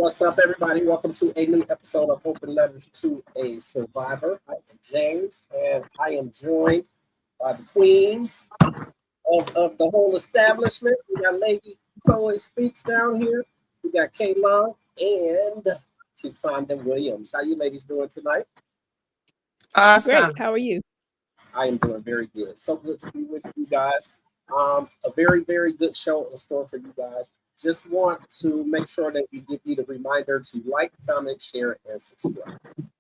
What's up, everybody? Welcome to a new episode of Open Letters to a Survivor. I am James, and I am joined by the queens of the whole establishment. We got Lady Poet Speaks down here. We got Kayla and Cassandra Williams. How you ladies doing tonight? Great. Awesome. How are you? I am doing very good. So good to be with you guys. A very good show in store for you guys. Just want to make sure that we give you the reminder to like, comment, share, and subscribe.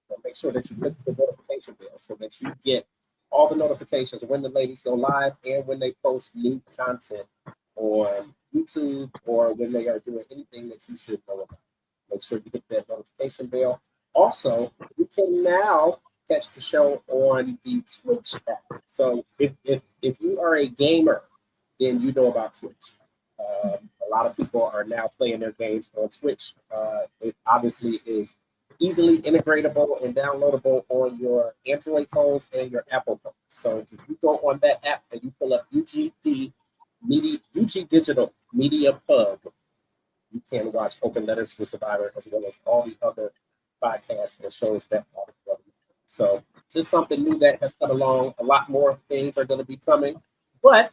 So make sure that you click the notification bell so that you get all the notifications when the ladies go live and when they post new content on YouTube or when they are doing anything that you should know about. Make sure you hit that notification bell. Also, you can now catch the show on the Twitch app. So if you are a gamer, then you know about Twitch. A lot of people are now playing their games on Twitch. It obviously is easily integratable and downloadable on your Android phones and your Apple phones. So if you go on that app and you pull up UG Digital Media Pub, you can watch Open Letters to a Survivor as well as all the other podcasts and shows that are available. So just something new that has come along. A lot more things are going to be coming, but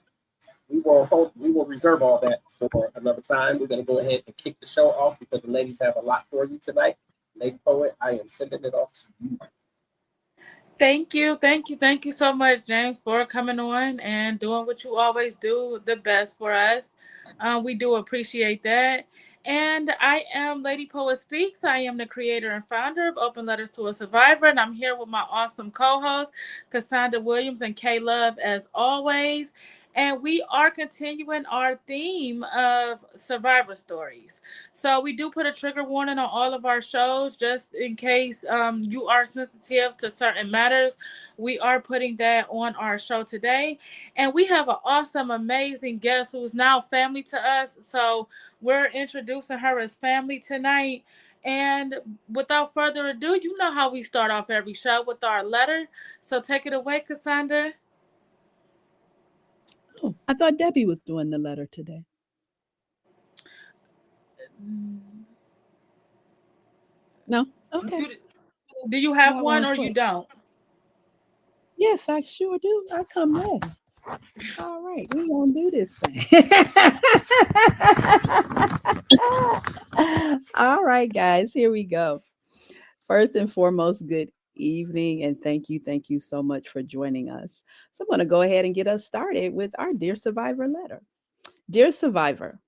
we will reserve all that for another time. We're going to go ahead and kick the show off because the ladies have a lot for you tonight. Lady Poet, I am sending it off to you. Thank you so much, James, for coming on and doing what you always do the best for us. We do appreciate that. And I am Lady Poet Speaks. I am the creator and founder of Open Letters to a Survivor, and I'm here with my awesome co-hosts, Cassandra Williams and K Love, as always. And we are continuing our theme of survivor stories. So we do put a trigger warning on all of our shows just in case you are sensitive to certain matters. We are putting that on our show today. And we have an awesome, amazing guest who is now family to us. So we're introducing her as family tonight. And without further ado, you know how we start off every show with our letter. So take it away, Cassandra. Oh, I thought Debbie was doing the letter today. No? Okay. You, do you have Got one one or for you you. don't? Yes, I sure do. I come ready. All right, we're gonna do this thing. All right, guys, here we go. First and foremost, good evening, and thank you so much for joining us. So I'm going to go ahead and get us started with our Dear Survivor letter. Dear Survivor,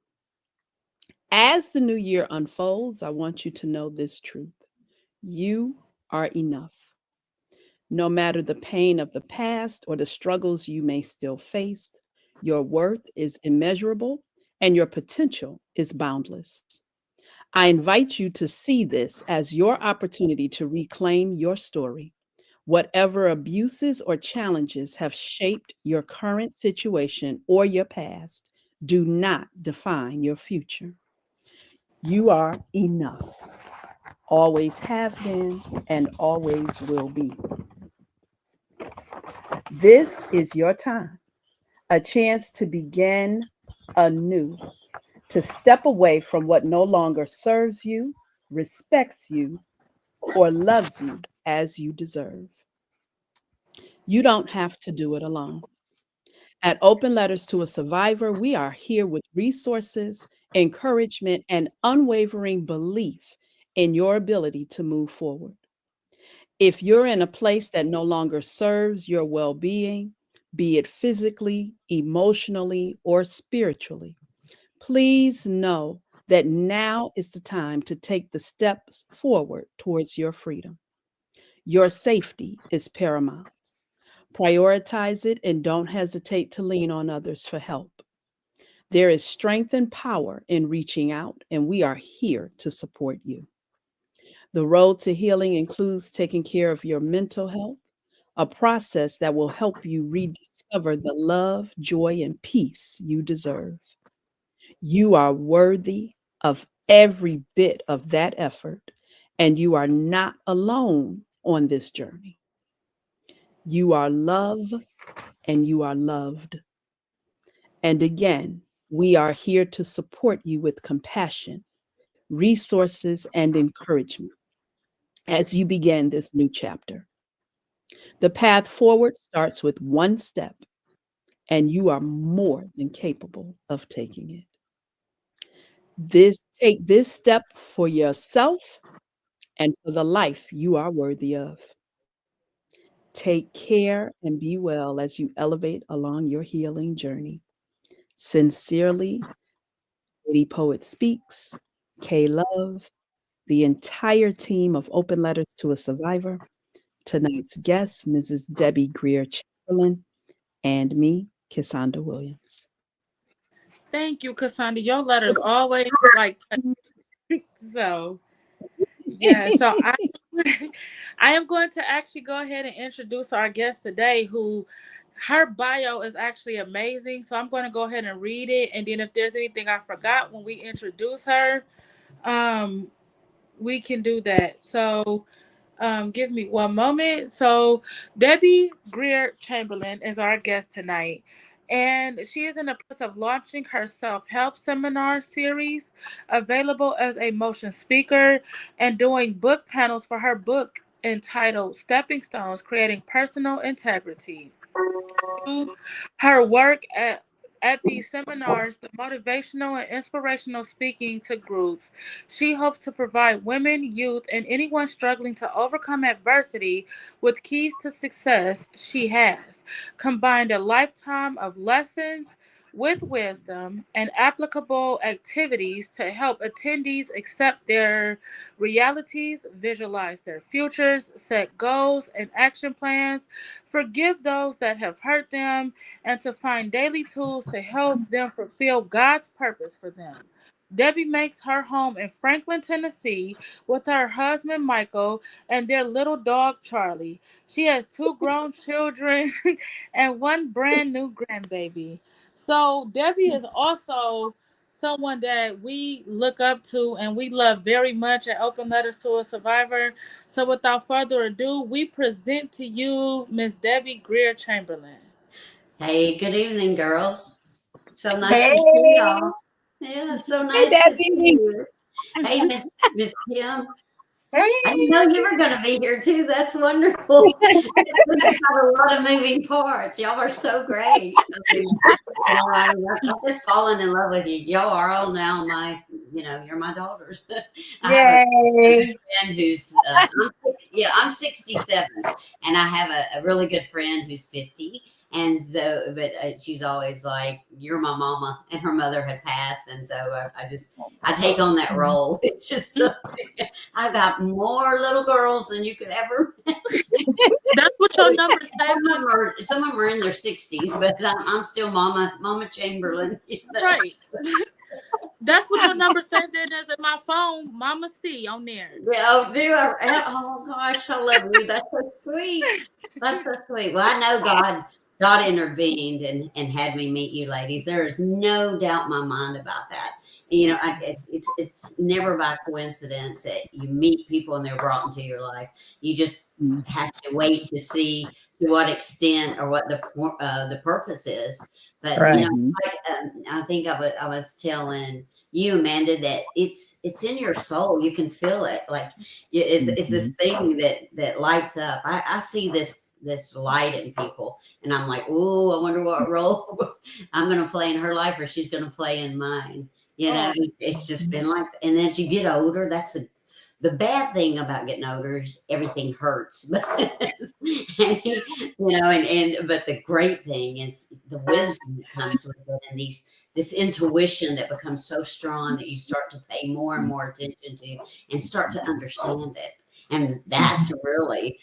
as the new year unfolds, I want you to know this truth. You are enough. No matter the pain of the past or the struggles you may still face, your worth is immeasurable and your potential is boundless. I invite you to see this as your opportunity to reclaim your story. Whatever abuses or challenges have shaped your current situation or your past, do not define your future. You are enough, always have been, and always will be. This is your time, a chance to begin anew, to step away from what no longer serves you, respects you, or loves you as you deserve. You don't have to do it alone. At Open Letters to a Survivor, we are here with resources, encouragement, and unwavering belief in your ability to move forward. If you're in a place that no longer serves your well being, be it physically, emotionally, or spiritually, please know that now is the time to take the steps forward towards your freedom. Your safety is paramount. Prioritize it and don't hesitate to lean on others for help. There is strength and power in reaching out, and we are here to support you. The road to healing includes taking care of your mental health, a process that will help you rediscover the love, joy, and peace you deserve. You are worthy of every bit of that effort, and you are not alone on this journey. You are love and you are loved. And again, we are here to support you with compassion, resources, and encouragement as you begin this new chapter. The path forward starts with one step, and you are more than capable of taking it. Take this step for yourself and for the life you are worthy of. Take care and be well as you elevate along your healing journey. Sincerely, Lady Poet Speaks, K Love, the entire team of Open Letters to a Survivor, tonight's guest, Mrs. Debbie Greer Chamberlain, and me, Cassandra Williams. Thank you, Cassandra. Your letters always like so. Yeah, so I am going to actually go ahead and introduce our guest today, who her bio is actually amazing. So I'm going to go ahead and read it, and then if there's anything I forgot when we introduce her, we can do that. So give me one moment. So Debbie Greer Chamberlain is our guest tonight. And she is in the process of launching her self-help seminar series, available as a motion speaker, and doing book panels for her book entitled Stepping Stones, Creating Personal Integrity. Her work at these seminars, the motivational and inspirational speaking to groups, she hopes to provide women, youth, and anyone struggling to overcome adversity with keys to success. She has combined a lifetime of lessons with wisdom and applicable activities to help attendees accept their realities, visualize their futures, set goals and action plans, forgive those that have hurt them, and to find daily tools to help them fulfill God's purpose for them. Debbie makes her home in Franklin, Tennessee, with her husband Michael and their little dog Charlie. She has 2 grown children and 1 brand new grandbaby. So Debbie is also someone that we look up to and we love very much at Open Letters to a Survivor. So without further ado, we present to you Miss Debbie Greer Chamberlain. Hey, good evening, girls. So nice to see y'all. Yeah, it's so nice to see you. Hey, Miss Kim. I didn't know you were going to be here too. That's wonderful. It's got a lot of moving parts. Y'all are so great. I've just fallen in love with you. Y'all are all now you're my daughters. I have a friend who's, I'm 67, and I have a really good friend who's 50. And so, but she's always like, "You're my mama," and her mother had passed, and so I take on that role. It's just so, I've got more little girls than you could ever. That's what your number says. Some of them are in their 60s, but I'm still Mama Chamberlain. You know? Right. That's what your number said. Then is in my phone, Mama C on there. Yeah, oh gosh, I love you. That's so sweet. That's so sweet. Well, I know God intervened and had me meet you ladies. There is no doubt in my mind about that. You know, it's never by coincidence that you meet people and they're brought into your life. You just have to wait to see to what extent or what the purpose is. But right. I think I was telling you, Amanda, that it's in your soul. You can feel it. Like it's this thing that lights up. I see this light in people, and I'm like, oh, I wonder what role I'm going to play in her life, or she's going to play in mine. You know, it's just been like, and as you get older, that's the bad thing about getting older is everything hurts. But but the great thing is the wisdom that comes with it, and this intuition that becomes so strong that you start to pay more and more attention to and start to understand it. And that's really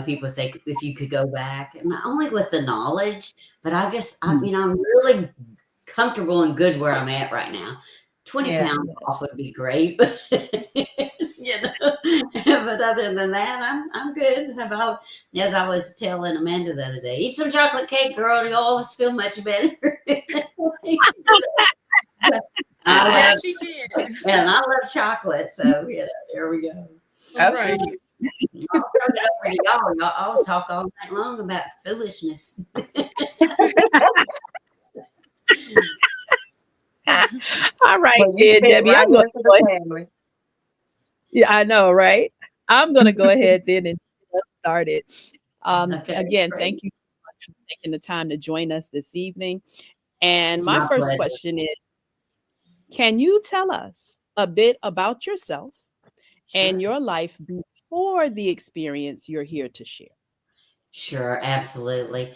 people say, if you could go back, and not only with the knowledge, but I'm really comfortable and good where I'm at right now. 20 pounds off would be great, but but other than that, I'm good. As I was telling Amanda the other day, eat some chocolate cake, girl. You'll always feel much better. She did. And I love chocolate, so there we go. All right. I'll turn it over to y'all. I'll talk all night long about foolishness. All right, But you then, fit Debbie. right I'm going into to the family. Yeah, I know, right? I'm going to go ahead then and get us started. Okay, Again, great. thank you so much for taking the time to join us this evening. And It's my my first pleasure. question is, can you tell us a bit about yourself and Sure. your life before the experience you're here to share? Sure, absolutely.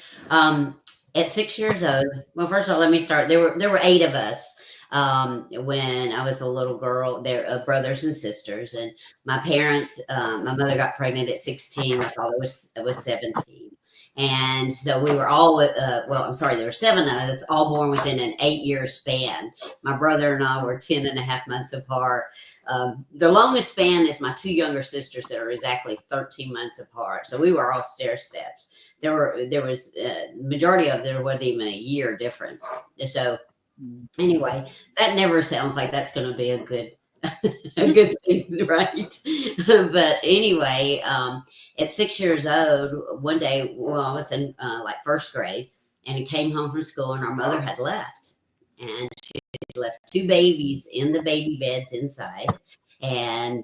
At 6 years old, well, first of all, let me start. There were 8 of us when I was a little girl. There, brothers and sisters, and my parents. My mother got pregnant at 16. My father was 17, and so we were all. Well, I'm sorry, there were 7 of us, all born within an 8-year span. My brother and I were 10 and a half months apart. The longest span is my 2 younger sisters that are exactly 13 months apart. So we were all stair steps. There was majority of there wasn't even a year difference. So anyway, that never sounds like that's going to be a good a good thing, right? But anyway, at 6 years old, one day, well, I was in like first grade, and he came home from school, and our mother had left, and she had left 2 babies in the baby beds inside, and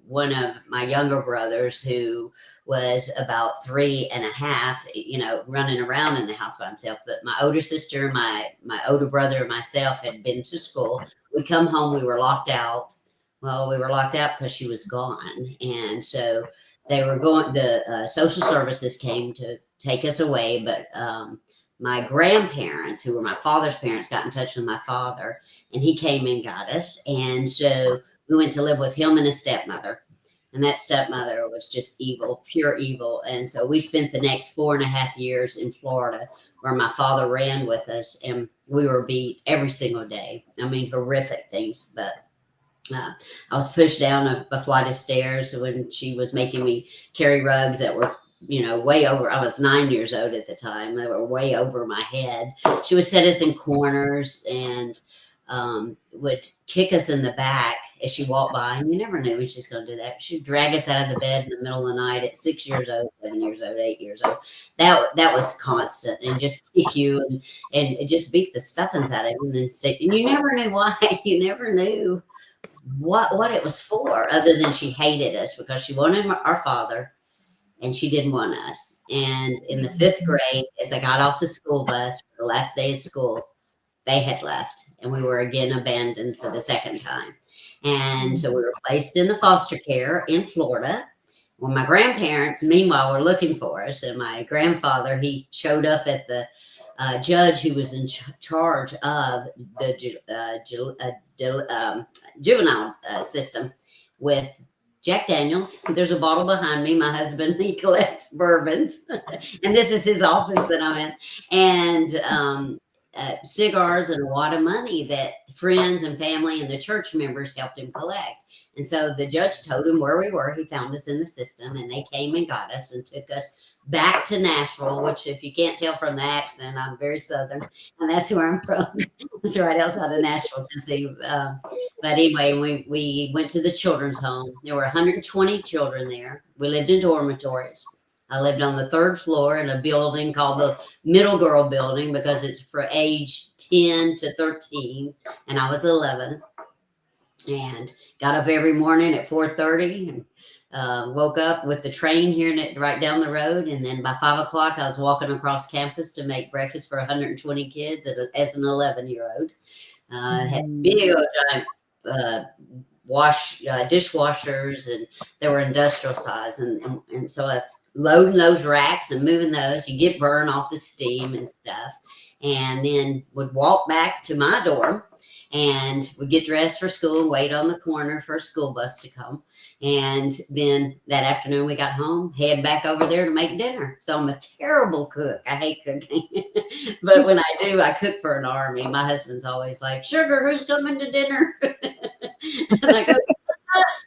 one of my younger brothers, who was about 3.5, running around in the house by himself. But my older sister, my older brother, and myself had been to school. We come home, we were locked out. Well, we were locked out because she was gone, and so they were going. The social services came to take us away, but my grandparents, who were my father's parents, got in touch with my father, and he came and got us. And so we went to live with him and his stepmother. And that stepmother was just evil, pure evil. And so we spent the next 4.5 years in Florida, where my father ran with us, and we were beat every single day. I mean, horrific things. But I was pushed down a flight of stairs when she was making me carry rugs that were, way over. I was 9 years old at the time. They were way over my head. She would set us in corners and would kick us in the back as she walked by, and you never knew when she's going to do that. She'd drag us out of the bed in the middle of the night at 6 years old, 7 years old, 8 years old. That was constant, and just kick you and just beat the stuffings out of you, and then say, and you never knew why. You never knew what it was for, other than she hated us because she wanted our father, and she didn't want us. And in the 5th grade, as I got off the school bus for the last day of school, they had left, and we were again abandoned for the second time. And so we were placed in the foster care in Florida. Well, my grandparents, meanwhile, were looking for us, and my grandfather, he showed up at the judge who was in charge of the juvenile system with Jack Daniels. There's a bottle behind me. My husband, he collects bourbons, and this is his office that I'm in. And cigars and a wad of money that friends and family and the church members helped him collect. And so the judge told him where we were. He found us in the system, and they came and got us and took us back to Nashville, which, if you can't tell from the accent, I'm very Southern, and that's where I'm from. It's right outside of Nashville, Tennessee. But anyway, we went to the children's home. There were 120 children there. We lived in dormitories. I lived on the 3rd floor in a building called the Middle Girl Building, because it's for age 10 to 13, and I was 11. And got up every morning at 4:30 and woke up with the train here right down the road. And then by 5 o'clock, I was walking across campus to make breakfast for 120 kids as an 11-year-old. Had big old giant dishwashers, and they were industrial size. And so I was loading those racks and moving those. You get burned off the steam and stuff. And then would walk back to my dorm, and would get dressed for school and wait on the corner for a school bus to come. And then that afternoon we got home, head back over there to make dinner. So I'm a terrible cook. I hate cooking. But when I do, I cook for an army. My husband's always like, "Sugar, who's coming to dinner?" And I go, "Us."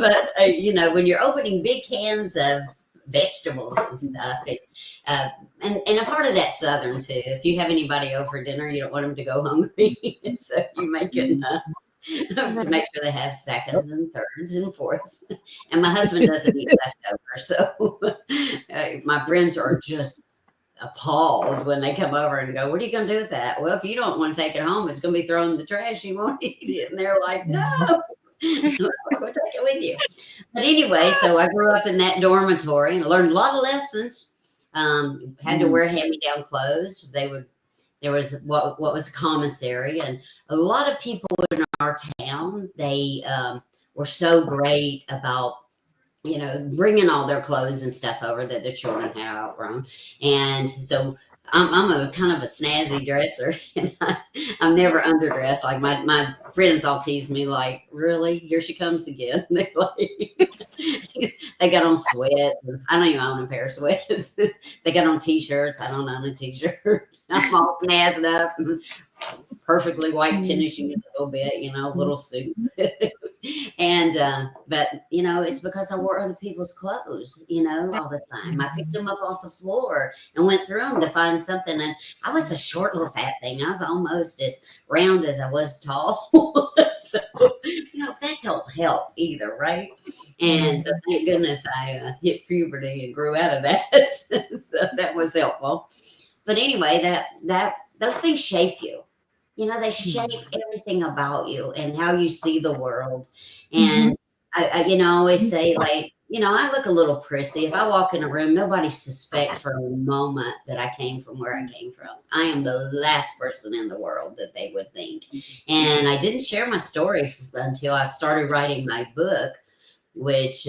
But, when you're opening big cans of vegetables and stuff, and a part of that Southern too. If you have anybody over for dinner, you don't want them to go hungry, so you make enough to make sure they have seconds and thirds and fourths. And my husband doesn't eat leftovers, so my friends are just appalled when they come over and go, "What are you going to do with that?" Well, if you don't want to take it home, it's going to be thrown in the trash. You won't eat it. And they're like, "No, go take it with you." But anyway, so I grew up in that dormitory and learned a lot of lessons. Had to wear hand-me-down clothes. There was what was a commissary, and a lot of people in our town, they were so great about, you know, bringing all their clothes and stuff over that their children had outgrown. And so I'm a kind of a snazzy dresser. And I'm never underdressed. Like my friends all tease me like, "Really? Here she comes again." They like, they got on sweat. I don't even own a pair of sweats. They got on t-shirts. I don't own a t-shirt. I'm all snazzed up. Perfectly white tennis shoes a little bit, you know, little suit. And but you know, it's because I wore other people's clothes, you know, all the time. I picked them up off the floor and went through them to find something. And I was a short little fat thing. I was almost as round as I was tall. So, you know, that don't help either, right? And so thank goodness I hit puberty and grew out of that. So that was helpful. But anyway, that those things shape you. You know, they shape everything about you and how you see the world. And I you know, I always say, like, you know, I look a little prissy. If I walk in a room, nobody suspects for a moment that I came from where I came from. I am the last person in the world that they would think. And I didn't share my story until I started writing my book, which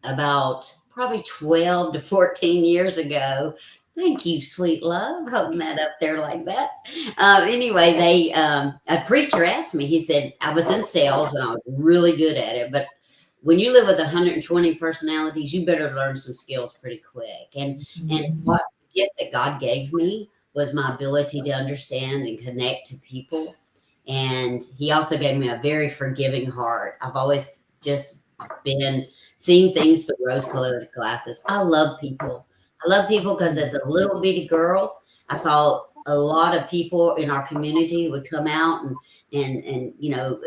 about probably 12 to 14 years ago. Thank you, sweet love, holding that up there like that. Anyway, a preacher asked me, he said, I was in sales and I was really good at it, but when you live with 120 personalities, you better learn some skills pretty quick. And what gift that God gave me was my ability to understand and connect to people. And he also gave me a very forgiving heart. I've always just been seeing things through rose-colored glasses. I love people. I love people because as a little bitty girl, I saw a lot of people in our community would come out and you know,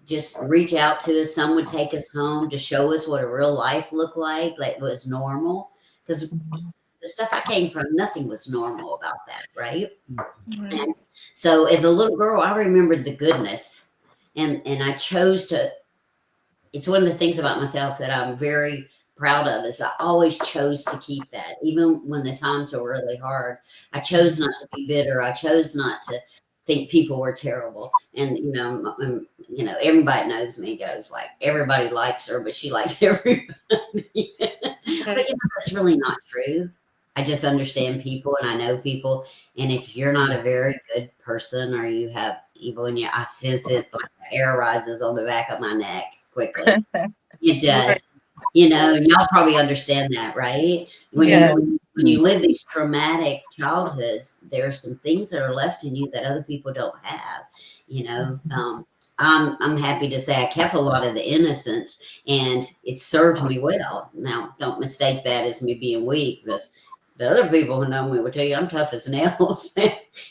just reach out to us. Some would take us home to show us what a real life looked like was normal. Because the stuff I came from, nothing was normal about that, right? And so as a little girl, I remembered the goodness. And I chose to, it's one of the things about myself that I'm very proud of is I always chose to keep that, even when the times were really hard. I chose not to be bitter. I chose not to think people were terrible. And you know, everybody knows me. Goes like everybody likes her, but she likes everybody. But you know, that's really not true. I just understand people and I know people. And if you're not a very good person or you have evil in you, I sense it. Like the hair rises on the back of my neck quickly. It does. You know, and y'all probably understand that, right? When you live these traumatic childhoods, there are some things that are left in you that other people don't have. You know, I'm happy to say I kept a lot of the innocence, and it served me well. Now, don't mistake that as me being weak, because the other people who know me will tell you I'm tough as nails,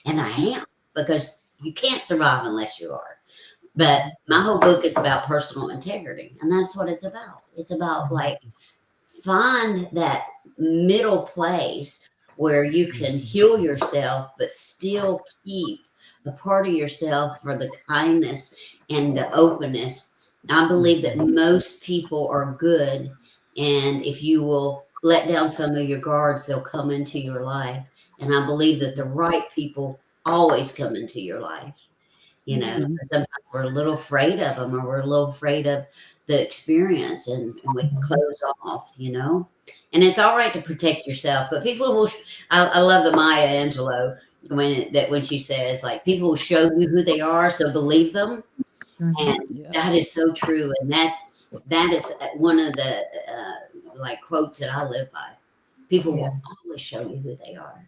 and I am, because you can't survive unless you are. But my whole book is about personal integrity, and that's what it's about. It's about like find that middle place where you can heal yourself, but still keep a part of yourself for the kindness and the openness. I believe that most people are good, and if you will let down some of your guards, they'll come into your life. And I believe that the right people always come into your life. You know, sometimes we're a little afraid of them, or we're a little afraid of the experience, and we close off, you know. And it's all right to protect yourself, but people will. I love the Maya Angelou when she says, like, people will show you who they are, so believe them, and that is so true. And that is one of the like quotes that I live by. People will always show you who they are.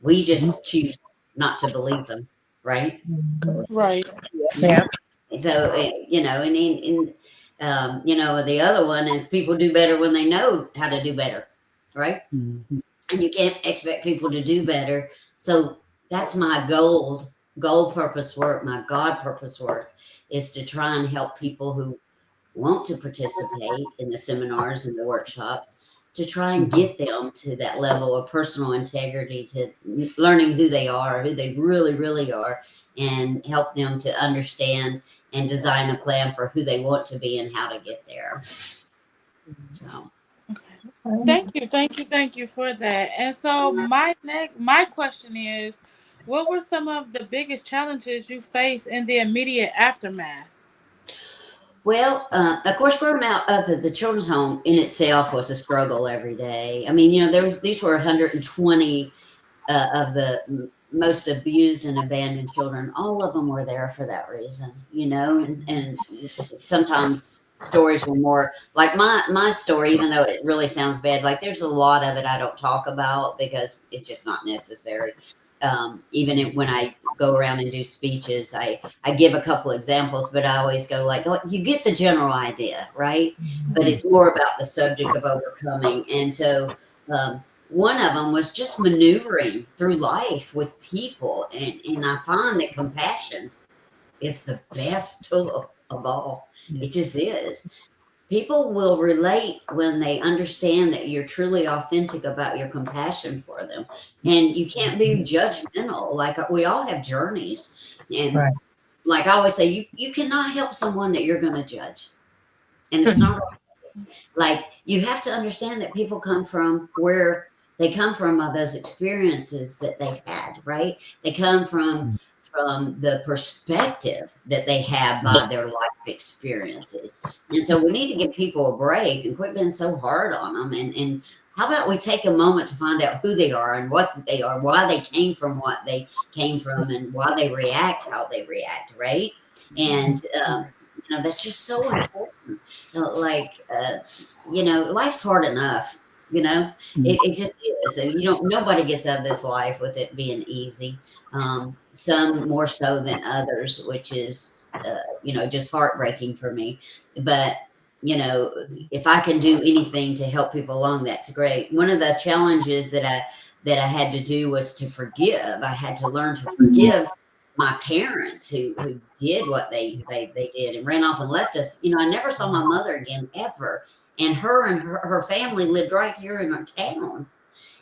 We just choose not to believe them. Right. Right. Yeah. So, you know, and you know, the other one is people do better when they know how to do better. Right. And you can't expect people to do better. So that's my goal purpose work. My God purpose work is to try and help people who want to participate in the seminars and the workshops to try and get them to that level of personal integrity, to learning who they are, who they really, really are, and help them to understand and design a plan for who they want to be and how to get there. So. Thank you for that. And so my question is, what were some of the biggest challenges you faced in the immediate aftermath? Well, of course, growing up at the children's home in itself was a struggle every day. I mean, these were 120 of the most abused and abandoned children. All of them were there for that reason, and sometimes stories were more like my story, even though it really sounds bad. Like there's a lot of it I don't talk about because it's just not necessary. Even when I go around and do speeches, I give a couple examples, but I always go like, you get the general idea, right? But it's more about the subject of overcoming. And so one of them was just maneuvering through life with people. And I find that compassion is the best tool of all. It just is. People will relate when they understand that you're truly authentic about your compassion for them. And you can't be judgmental. Like we all have journeys. And like I always say, you cannot help someone that you're going to judge. And it's not always. Like you have to understand that people come from where they come from, those experiences that they've had, right? They come from the perspective that they have by their life experiences. And so we need to give people a break and quit being so hard on them. And how about we take a moment to find out who they are and what they are, why they came from what they came from, and why they react how they react, right? And that's just so important. Life's hard enough. It just is. And nobody gets out of this life with it being easy. Some more so than others, which is, just heartbreaking for me. But, if I can do anything to help people along, that's great. One of the challenges that I had to do was to forgive. I had to learn to forgive my parents who did what they did and ran off and left us. I never saw my mother again ever. And her family lived right here in our town,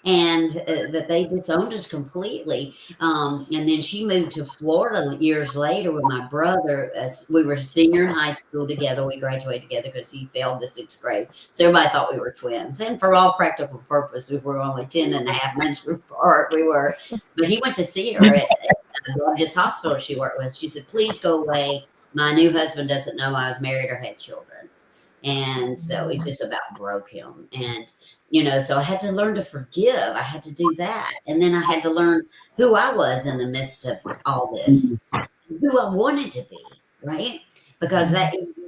and that they disowned us completely. And then she moved to Florida years later with my brother. We were senior in high school together. We graduated together because he failed the 6th grade. So everybody thought we were twins. And for all practical purposes, we were only 10 and a half months apart. We were. But he went to see her at this hospital she worked with. She said, "Please go away. My new husband doesn't know I was married or had children." And so it just about broke him. And, so I had to learn to forgive. I had to do that. And then I had to learn who I was in the midst of all this, who I wanted to be, right? Because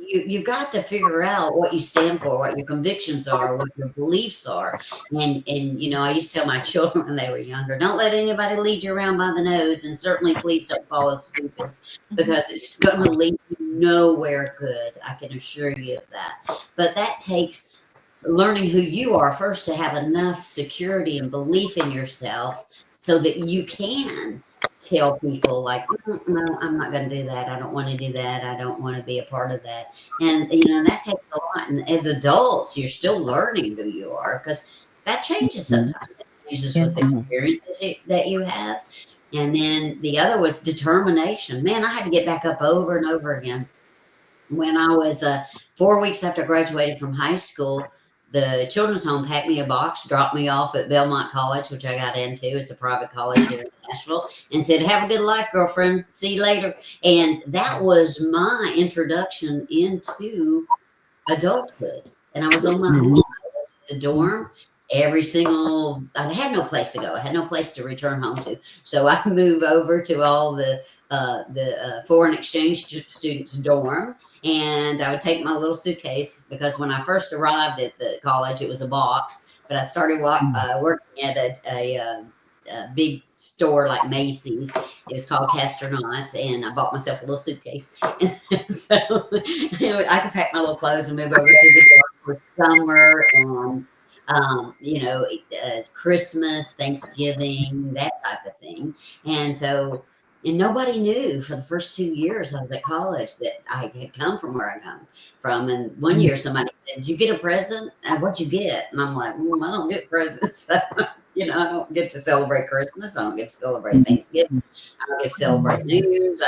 you've got to figure out what you stand for, what your convictions are, what your beliefs are. And I used to tell my children when they were younger, don't let anybody lead you around by the nose. And certainly please don't follow stupid, because it's going to lead you nowhere good. I can assure you of that. But that takes learning who you are first, to have enough security and belief in yourself so that you can tell people like, no, I'm not going to do that. I don't want to do that. I don't want to be a part of that. And, that takes a lot. And as adults, you're still learning who you are, because that changes sometimes. It changes with the experiences that you have. And then the other was determination. Man, I had to get back up over and over again. When I was 4 weeks after graduating from high school, the children's home packed me a box, dropped me off at Belmont College, which I got into. It's a private college here in Nashville, and said, "Have a good life, girlfriend. See you later." And that was my introduction into adulthood. And I was on my own. The dorm. I had no place to go. I had no place to return home to. So I moved over to all the foreign exchange students' dorm. And I would take my little suitcase, because when I first arrived at the college, it was a box. But I started working at a big store like Macy's. It was called Castronauts, and I bought myself a little suitcase. And so I could pack my little clothes and move over to the dorm for summer and Christmas, Thanksgiving, that type of thing. And so And nobody knew for the first 2 years I was at college that I had come from where I come from. And one year somebody said, "Did you get a present? What'd you get?" And I'm like, I don't get presents. You know, I don't get to celebrate Christmas. I don't get to celebrate Thanksgiving. I don't get to celebrate New Year's.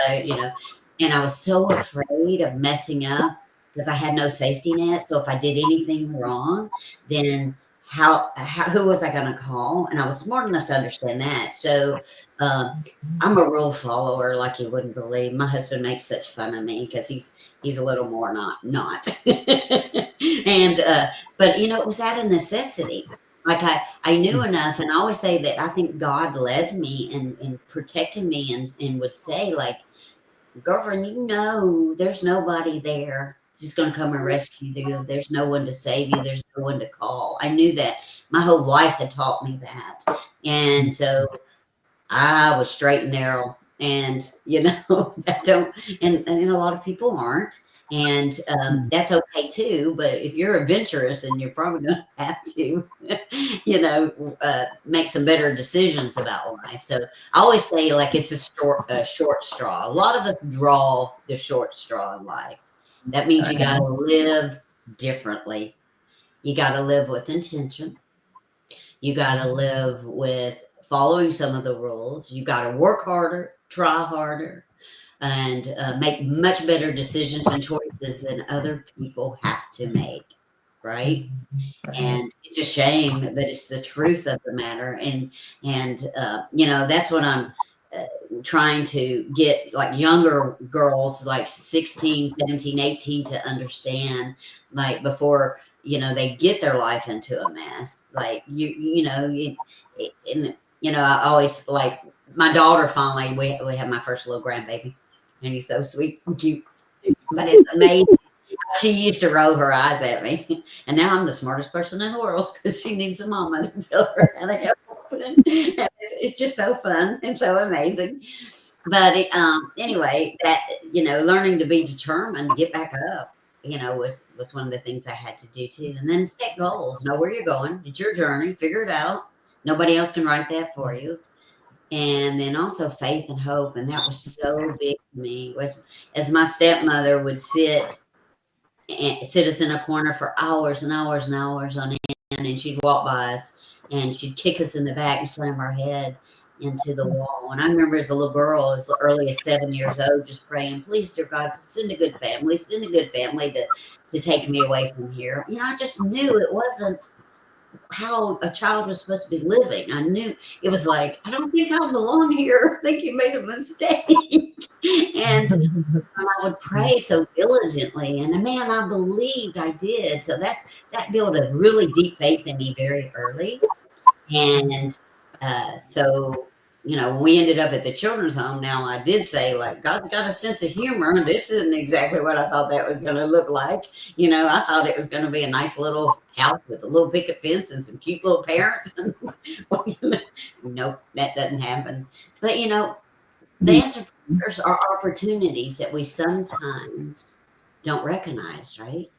And I was so afraid of messing up because I had no safety net. So if I did anything wrong, then who was I going to call? And I was smart enough to understand that. So I'm a rule follower like you wouldn't believe. My husband makes such fun of me because he's a little more not. And but you know, it was out of necessity. Like I knew enough, and I always say that I think God led me and protected me and would say, like, girlfriend, you know, there's nobody there. It's just going to come and rescue you. There's no one to save you. There's no one to call. I knew that. My whole life had taught me that. And so I was straight and narrow. And, you know, and a lot of people aren't. And that's okay too. But if you're adventurous, and you're probably going to have to, you know, make some better decisions about life. So I always say, like, it's a short straw. A lot of us draw the short straw in life. That means you got to live differently. You got to live with intention. You got to live with following some of the rules. You got to work harder, try harder, and make much better decisions and choices than other people have to make, right? And it's a shame, but it's the truth of the matter. And you know, that's what I'm trying to get, like, younger girls, like 16, 17, 18, to understand, like, before, you know, they get their life into a mess. Like, you know, and you know, I always, like, my daughter, finally, we had my first little grandbaby, and he's so sweet and cute. But it's amazing. She used to roll her eyes at me, and now I'm the smartest person in the world because she needs a mama to tell her how to help. It's just so fun and so amazing. But anyway, that, you know, learning to be determined, get back up, you know, was one of the things I had to do too. And then set goals, know where you're going. It's your journey, figure it out. Nobody else can write that for you. And then also faith and hope, and that was so big to me. Was as my stepmother would sit us in a corner for hours and hours and hours on end, and she'd walk by us and she'd kick us in the back and slam our head into the wall. And I remember as a little girl, as early as 7 years old, just praying, "Please, dear God, send a good family to take me away from here." You know, I just knew it wasn't how a child was supposed to be living. I knew it was like, I don't think I belong here. I think you made a mistake. And I would pray so diligently, and man, I believed I did. So that built a really deep faith in me very early. And so, you know, when we ended up at the children's home, now I did say, like, God's got a sense of humor, and this isn't exactly what I thought that was going to look like. You know, I thought it was going to be a nice little house with a little picket fence and some cute little parents. And nope, that doesn't happen. But, you know, the answer prayers are opportunities that we sometimes don't recognize, right?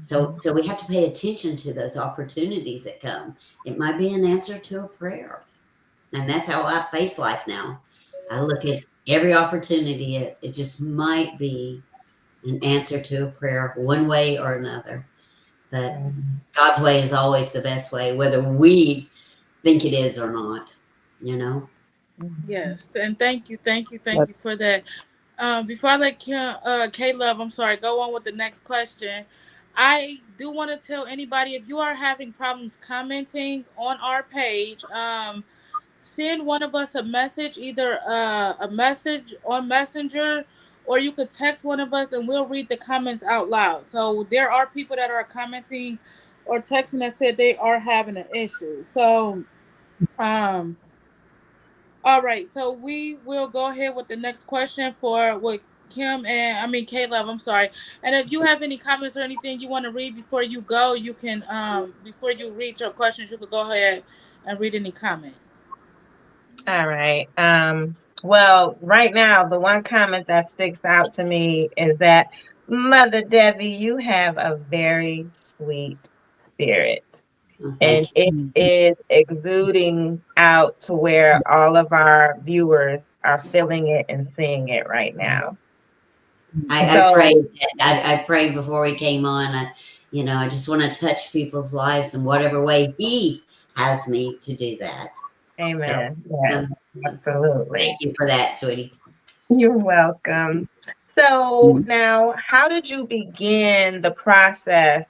So we have to pay attention to those opportunities that come. It might be an answer to a prayer. And that's how I face life now. I look at every opportunity. It just might be an answer to a prayer, one way or another. But God's way is always the best way, whether we think it is or not, you know? Yes, and thank you for that. Before I let K-Love, I'm sorry, go on with the next question. I do want to tell anybody, if you are having problems commenting on our page, send one of us a message, either a message on Messenger, or you could text one of us and we'll read the comments out loud. So there are people that are commenting or texting that said they are having an issue. So, all right, so we will go ahead with the next question for what K-Love, I'm sorry. And if you have any comments or anything you want to read before you go, you can, before you read your questions, you could go ahead and read any comments. All right. Well, right now, the one comment that sticks out to me is that, Mother Debbie, you have a very sweet spirit. And it is exuding out to where all of our viewers are feeling it and seeing it right now. I prayed. I prayed before we came on. I just want to touch people's lives in whatever way He has me to do that. Amen. So, Yes, absolutely. Thank you for that, sweetie. You're welcome. So now, how did you begin the process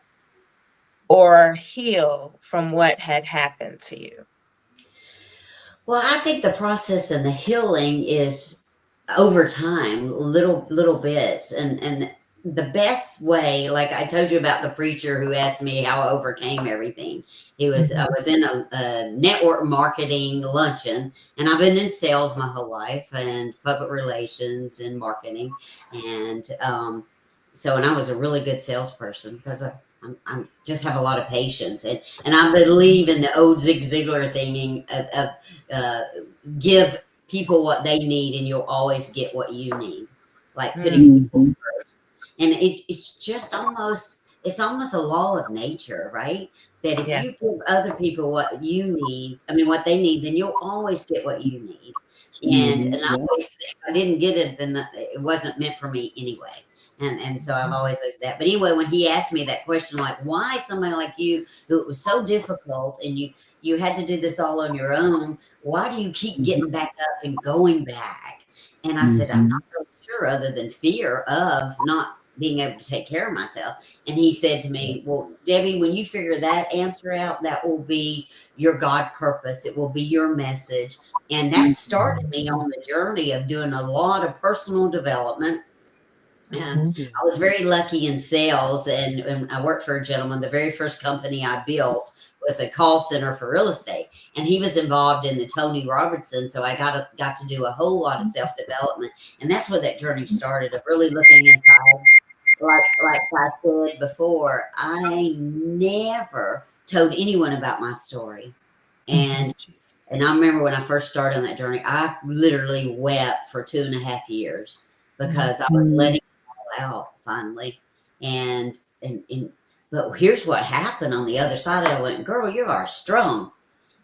or heal from what had happened to you? Well, I think the process and the healing is over time, little bits, and the best way, like I told you about the preacher who asked me how I overcame everything. I was in a network marketing luncheon, and I've been in sales my whole life and public relations and marketing, and and I was a really good salesperson because I just have a lot of patience, and I believe in the old Zig Ziglar thing of give people what they need, and you'll always get what you need. Like putting people first, and it's just almost a law of nature, right? That if you give other people what you need, what they need, then you'll always get what you need. And I always think if I didn't get it, then it wasn't meant for me anyway. And so I've always looked at that. But anyway, when he asked me that question, like, why somebody like you, who it was so difficult and you had to do this all on your own, why do you keep getting back up and going back? And I said, I'm not really sure, other than fear of not being able to take care of myself. And he said to me, well, Debbie, when you figure that answer out, that will be your God purpose. It will be your message. And that started me on the journey of doing a lot of personal development. And I was very lucky in sales, and I worked for a gentleman. The very first company I built was a call center for real estate, and he was involved in the Tony Robertson. So I got to do a whole lot of self-development, and that's where that journey started, of really looking inside. Like I said before, I never told anyone about my story. And I remember when I first started on that journey, I literally wept for 2.5 years because I was letting out finally, but here's what happened on the other side. I went, girl, you are strong.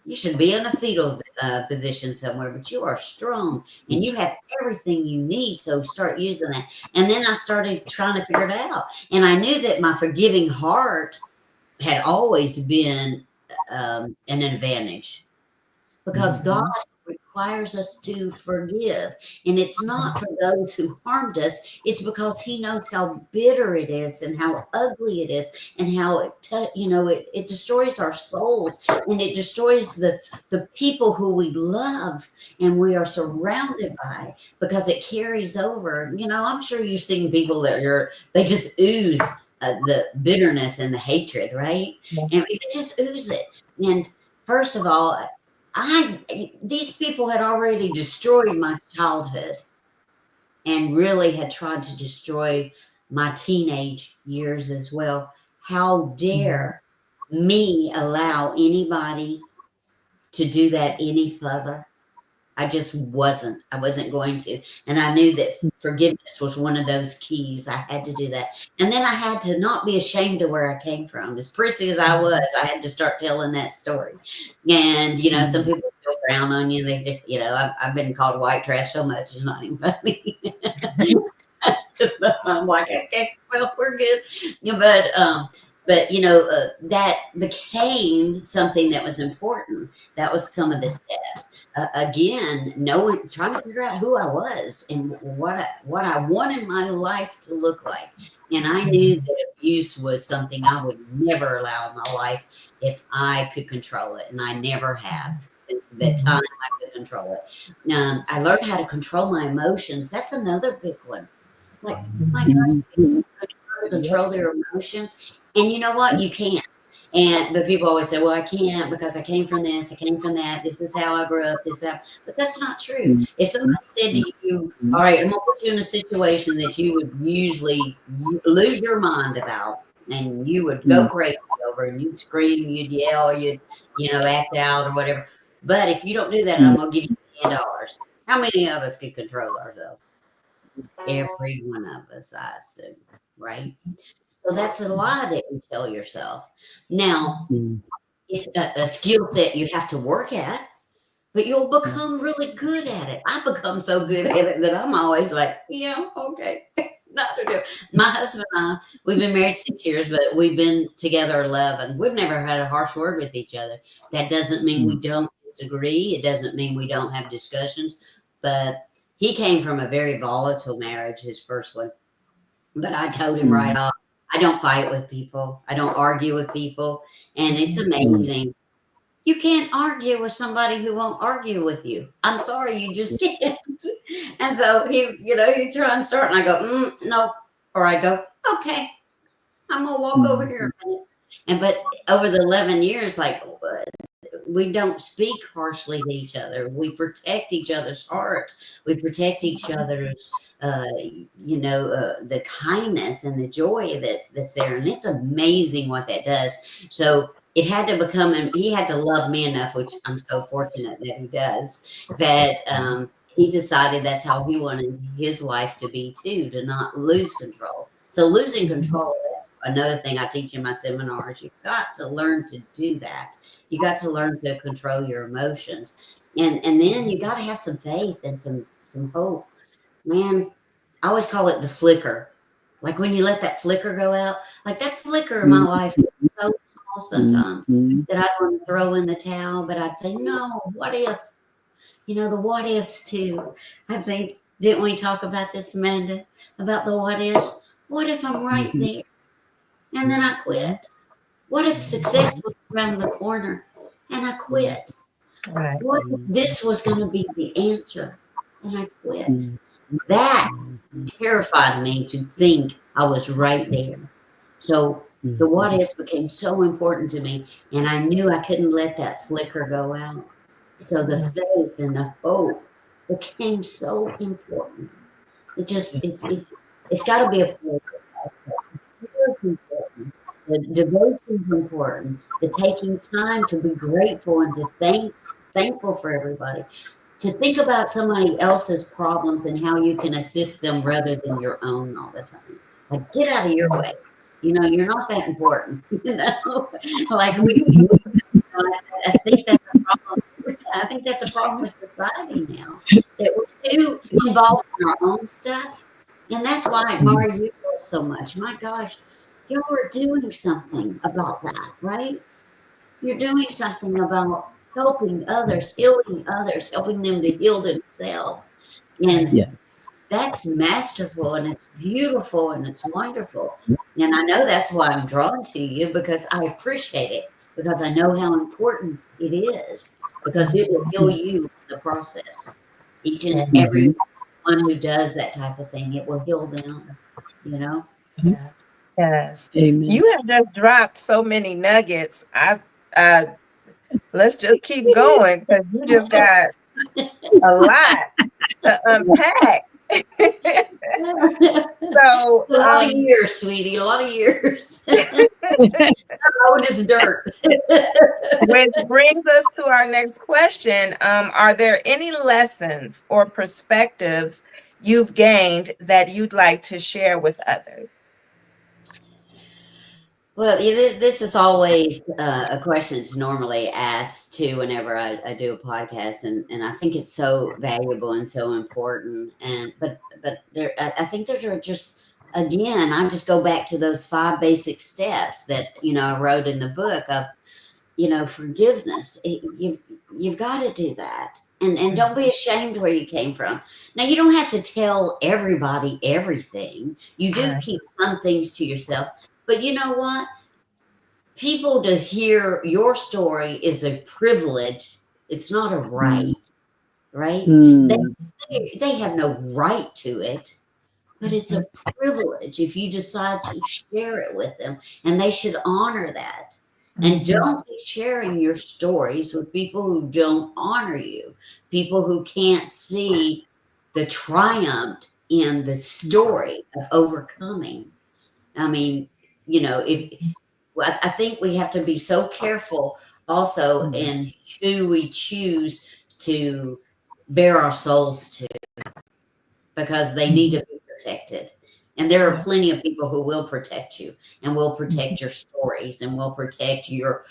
You should be in a fetal position somewhere, but you are strong and you have everything you need. So start using that. And then I started trying to figure it out, and I knew that my forgiving heart had always been an advantage, because God requires us to forgive. And it's not for those who harmed us. It's because He knows how bitter it is and how ugly it is, and how it destroys our souls, and it destroys the people who we love and we are surrounded by, because it carries over. I'm sure you've seen people that they just ooze the bitterness and the hatred, right? And they just ooze it. And first of all, these people had already destroyed my childhood and really had tried to destroy my teenage years as well. How dare me allow anybody to do that any further? I wasn't going to. And I knew that forgiveness was one of those keys. I had to do that. And then I had to not be ashamed of where I came from. As prissy as I was, I had to start telling that story. And, some people still frown on you. They just, I've been called white trash so much, it's not even funny. I'm like, okay, well, we're good. But that became something that was important. That was some of the steps. Again, trying to figure out who I was and what I wanted my life to look like. And I knew that abuse was something I would never allow in my life if I could control it. And I never have. Since that time, I could control it. I learned how to control my emotions. That's another big one. Like, my gosh, people control their emotions. And you know what? You can't. But people always say, well, I can't because I came from this, I came from that. This is how I grew up. But that's not true. If somebody said to you, all right, I'm going to put you in a situation that you would usually lose your mind about, and you would go crazy over, and you'd scream, you'd yell, you'd, act out or whatever. But if you don't do that, I'm going to give you $1 million. How many of us could control ourselves? Every one of us, I assume, right? So that's a lie that you tell yourself. Now, it's a skill set you have to work at, but you'll become really good at it. I become so good at it that I'm always like, yeah, okay. Not to do. My husband and I, we've been married 6 years, but we've been together 11. We've never had a harsh word with each other. That doesn't mean we don't disagree. It doesn't mean we don't have discussions. But he came from a very volatile marriage, his first one. But I told him right off, I don't fight with people. I don't argue with people. And it's amazing. You can't argue with somebody who won't argue with you. I'm sorry, you just can't. And so you try and start, and I go, no, or I go, okay, I'm gonna walk over here a minute. But over the 11 years, like, we don't speak harshly to each other. We protect each other's heart. We protect each other's, the kindness and the joy that's there, and it's amazing what that does. So it had to become, and he had to love me enough, which I'm so fortunate that he does, that he decided that's how he wanted his life to be too, to not lose control. So losing control is another thing I teach in my seminars. You've got to learn to do that. You got to learn to control your emotions. And then you got to have some faith and some hope. Man, I always call it the flicker. Like when you let that flicker go out, like that flicker in my life is so small sometimes that I don't want to throw in the towel, but I'd say, no, what if? The what ifs too. I think, didn't we talk about this, Amanda, about the what ifs? What if I'm right there and then I quit? What if success was around the corner and I quit? Right. What if this was going to be the answer and I quit? That terrified me to think I was right there. So the what ifs became so important to me, and I knew I couldn't let that flicker go out. So the faith and the hope became so important. It's got to be a focus. The devotion is important. The taking time to be grateful and to thankful for everybody. To think about somebody else's problems and how you can assist them rather than your own all the time. Like, get out of your way. You're not that important. Like I think that's a problem. I think that's a problem with society now, that we're too involved in our own stuff. And that's why I admire you so much. My gosh, you're doing something about that, right? You're doing something about helping others, healing others, helping them to heal themselves. And that's masterful, and it's beautiful, and it's wonderful. And I know that's why I'm drawn to you, because I appreciate it, because I know how important it is, because it will heal you in the process. Each and every one who does that type of thing, it will heal them, Yes. Amen. You have just dropped so many nuggets. Let's just keep going, because you just got a lot to unpack. So a lot of years, sweetie, a lot of years. Oh, it is dirt. which brings us to our next question. Are there any lessons or perspectives you've gained that you'd like to share with others? Well, this is always a question that's normally asked too whenever I do a podcast, and I think it's so valuable and so important. But I think there are just, again, I just go back to those 5 basic steps that I wrote in the book of forgiveness. You've got to do that, and don't be ashamed where you came from. Now, you don't have to tell everybody everything. You do keep some things to yourself. But you know what? People to hear your story is a privilege. It's not a right, right? They have no right to it, but it's a privilege if you decide to share it with them, and they should honor that. And don't be sharing your stories with people who don't honor you, people who can't see the triumph in the story of overcoming. I mean, I think we have to be so careful also in who we choose to bare our souls to, because they need to be protected. And there are plenty of people who will protect you and will protect your stories and will protect your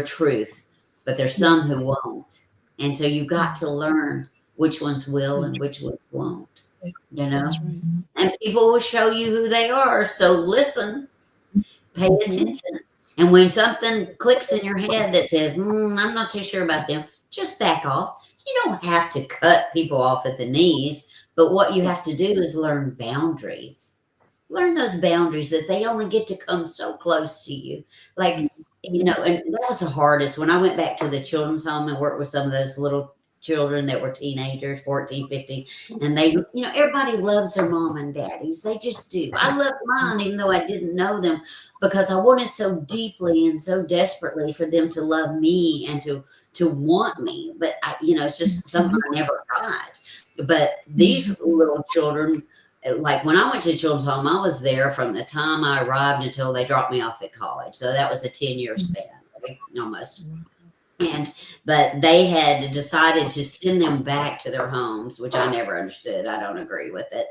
truth. But there's some who won't. And so you've got to learn which ones will and which ones won't, you know? That's right. And people will show you who they are. So listen, pay attention. And when something clicks in your head that says, I'm not too sure about them, just back off. You don't have to cut people off at the knees, but what you have to do is learn boundaries. Learn those boundaries that they only get to come so close to you. Like, you know, and that was the hardest. When I went back to the children's home and worked with some of those little children that were teenagers, 14, 15, and they, you know, everybody loves their mom and daddies. They just do. I loved mine, even though I didn't know them, because I wanted so deeply and so desperately for them to love me and to want me. But I, you know, it's just something I never got. But these little children, like when I went to children's home, I was there from the time I arrived until they dropped me off at college. So that was a 10-year span, right? Almost. But they had decided to send them back to their homes, which I never understood. I don't agree with it,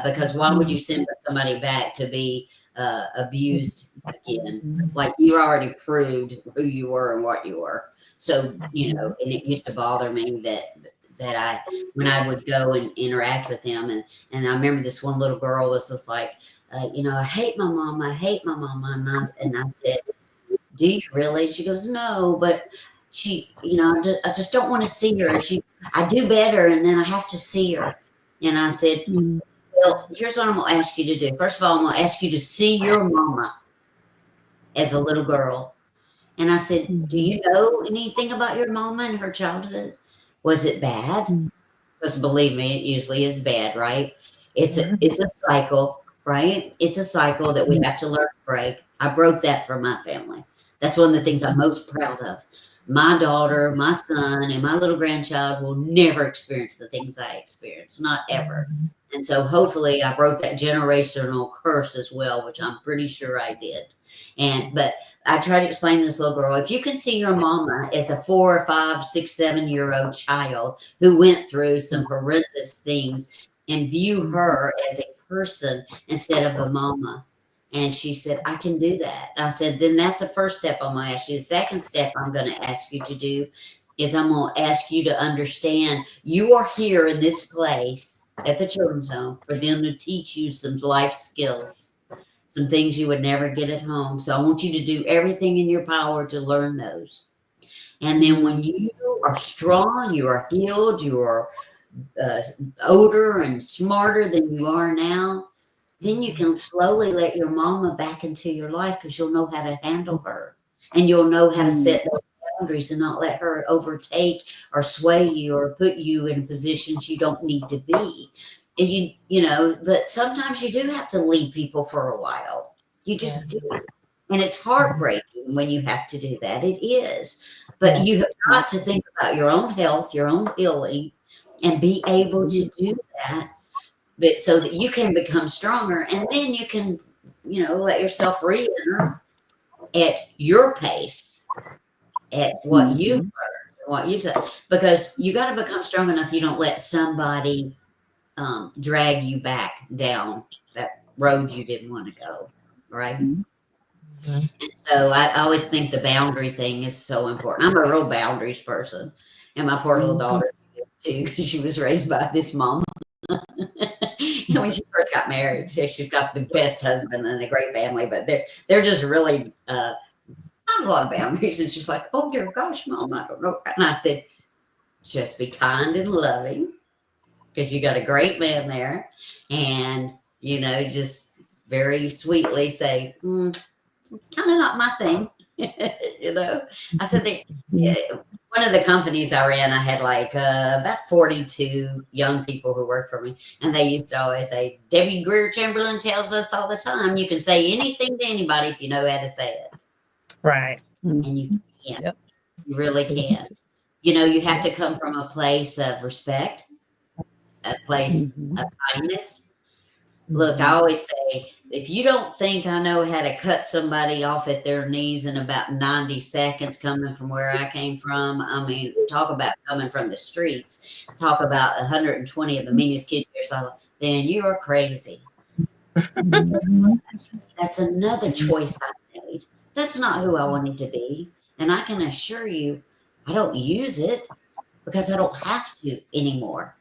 because why would you send somebody back to be abused again? Like, you already proved who you were and what you were. So, you know, and it used to bother me that when I would go and interact with them, and I remember this one little girl was just like, you know, I hate my mom. I hate my mama. And I said, do you really? She goes, no, but she, you know, I just don't want to see her. I do better, and then I have to see her. And I said, well, here's what I'm going to ask you to do. First of all, I'm going to ask you to see your mama as a little girl. And I said, do you know anything about your mama and her childhood? Was it bad? Because believe me, it usually is bad, right? It's a cycle, right? It's a cycle that we have to learn to break. I broke that for my family. That's one of the things I'm most proud of. My daughter, my son, and my little grandchild will never experience the things I experienced, not ever. And so hopefully I broke that generational curse as well, which I'm pretty sure I did. But I try to explain to this little girl, if you can see your mama as a 4, 5, 6, 7-year-old child who went through some horrendous things, and view her as a person instead of a mama. And she said, I can do that. I said, then that's the first step I'm going to ask you. The second step I'm going to ask you to do is I'm going to ask you to understand you are here in this place at the children's home for them to teach you some life skills, some things you would never get at home. So I want you to do everything in your power to learn those. And then when you are strong, you are healed, you are older and smarter than you are now, then you can slowly let your mama back into your life, because you'll know how to handle her, and you'll know how to set those boundaries and not let her overtake or sway you or put you in positions you don't need to be. And you know, but sometimes you do have to lead people for a while. You just do. And it's heartbreaking when you have to do that. It is. But you have got to think about your own health, your own healing, and be able to do that, but so that you can become stronger, and then you can, you know, let yourself re-enter at your pace, at what you learned, what you said, because you got to become strong enough you don't let somebody drag you back down that road you didn't want to go, right? And so I always think the boundary thing is so important. I'm a real boundaries person, and my poor little daughter too, because she was raised by this mom. When she first got married, she's got the best husband and a great family, but they're just really not a lot of boundaries. And she's like, oh dear gosh, Mom, I don't know. And I said, just be kind and loving, because you got a great man there, and you know, just very sweetly say, kind of not my thing. You know, I said one of the companies I ran, I had like about 42 young people who worked for me, and they used to always say, Debbie Greer Chamberlain tells us all the time, you can say anything to anybody if you know how to say it. Right. And you can. You really can. You know, you have to come from a place of respect, a place of kindness. Look, I always say, if you don't think I know how to cut somebody off at their knees in about 90 seconds coming from where I came from, I mean, talk about coming from the streets, talk about 120 of the meanest kids you ever saw, then you are crazy. That's another choice I made. That's not who I wanted to be. And I can assure you, I don't use it. because I don't have to anymore.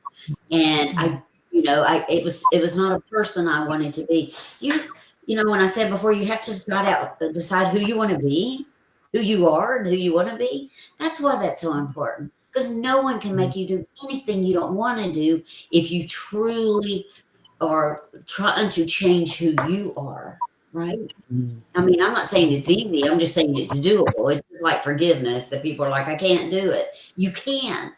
And it was not a person I wanted to be. When I said before, you have to decide who you want to be, who you are, and who you want to be. That's why that's so important, because no one can make you do anything you don't want to do if you truly are trying to change who you are, right? I mean, I'm not saying it's easy. I'm just saying it's doable. It's just like forgiveness that people are like, I can't do it. You can,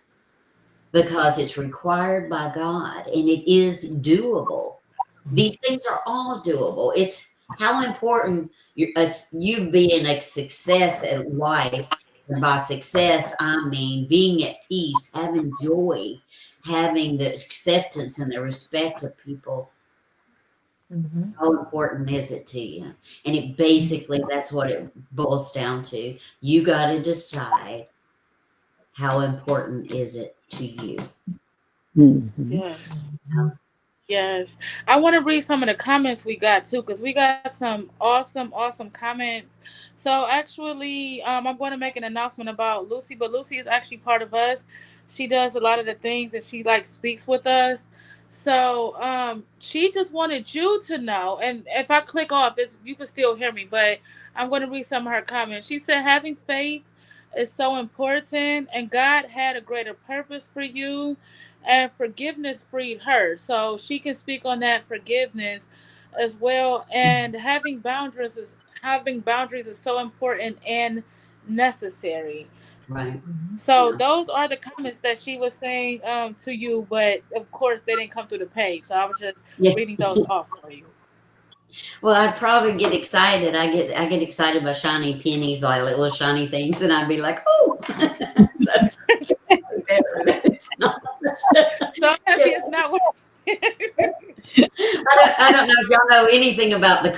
because it's required by God and it is doable. These things are all doable. It's how important you being a success at life. And by success, I mean being at peace, having joy, having the acceptance and the respect of people. How important is it to you? And it basically, that's what it boils down to. You got to decide, how important is it to you? Yes. Yes. I want to read some of the comments we got too, because we got some awesome comments. So actually, I'm going to make an announcement about Lucy, but Lucy is actually part of us. She does a lot of the things and she speaks with us. So she just wanted you to know, and if I click off, you can still hear me, but I'm going to read some of her comments. She said, having faith is so important, and God had a greater purpose for you, and forgiveness freed her. So she can speak on that forgiveness as well. And having boundaries is so important and necessary. Right. So those are the comments that she was saying to you, but of course they didn't come through the page. So I was just reading those off for you. Well, I'd probably get excited. I get excited by shiny pennies, like little shiny things, and I'd be like, "Oh!" So it's not. So happy it's not what. I don't know if y'all know anything about the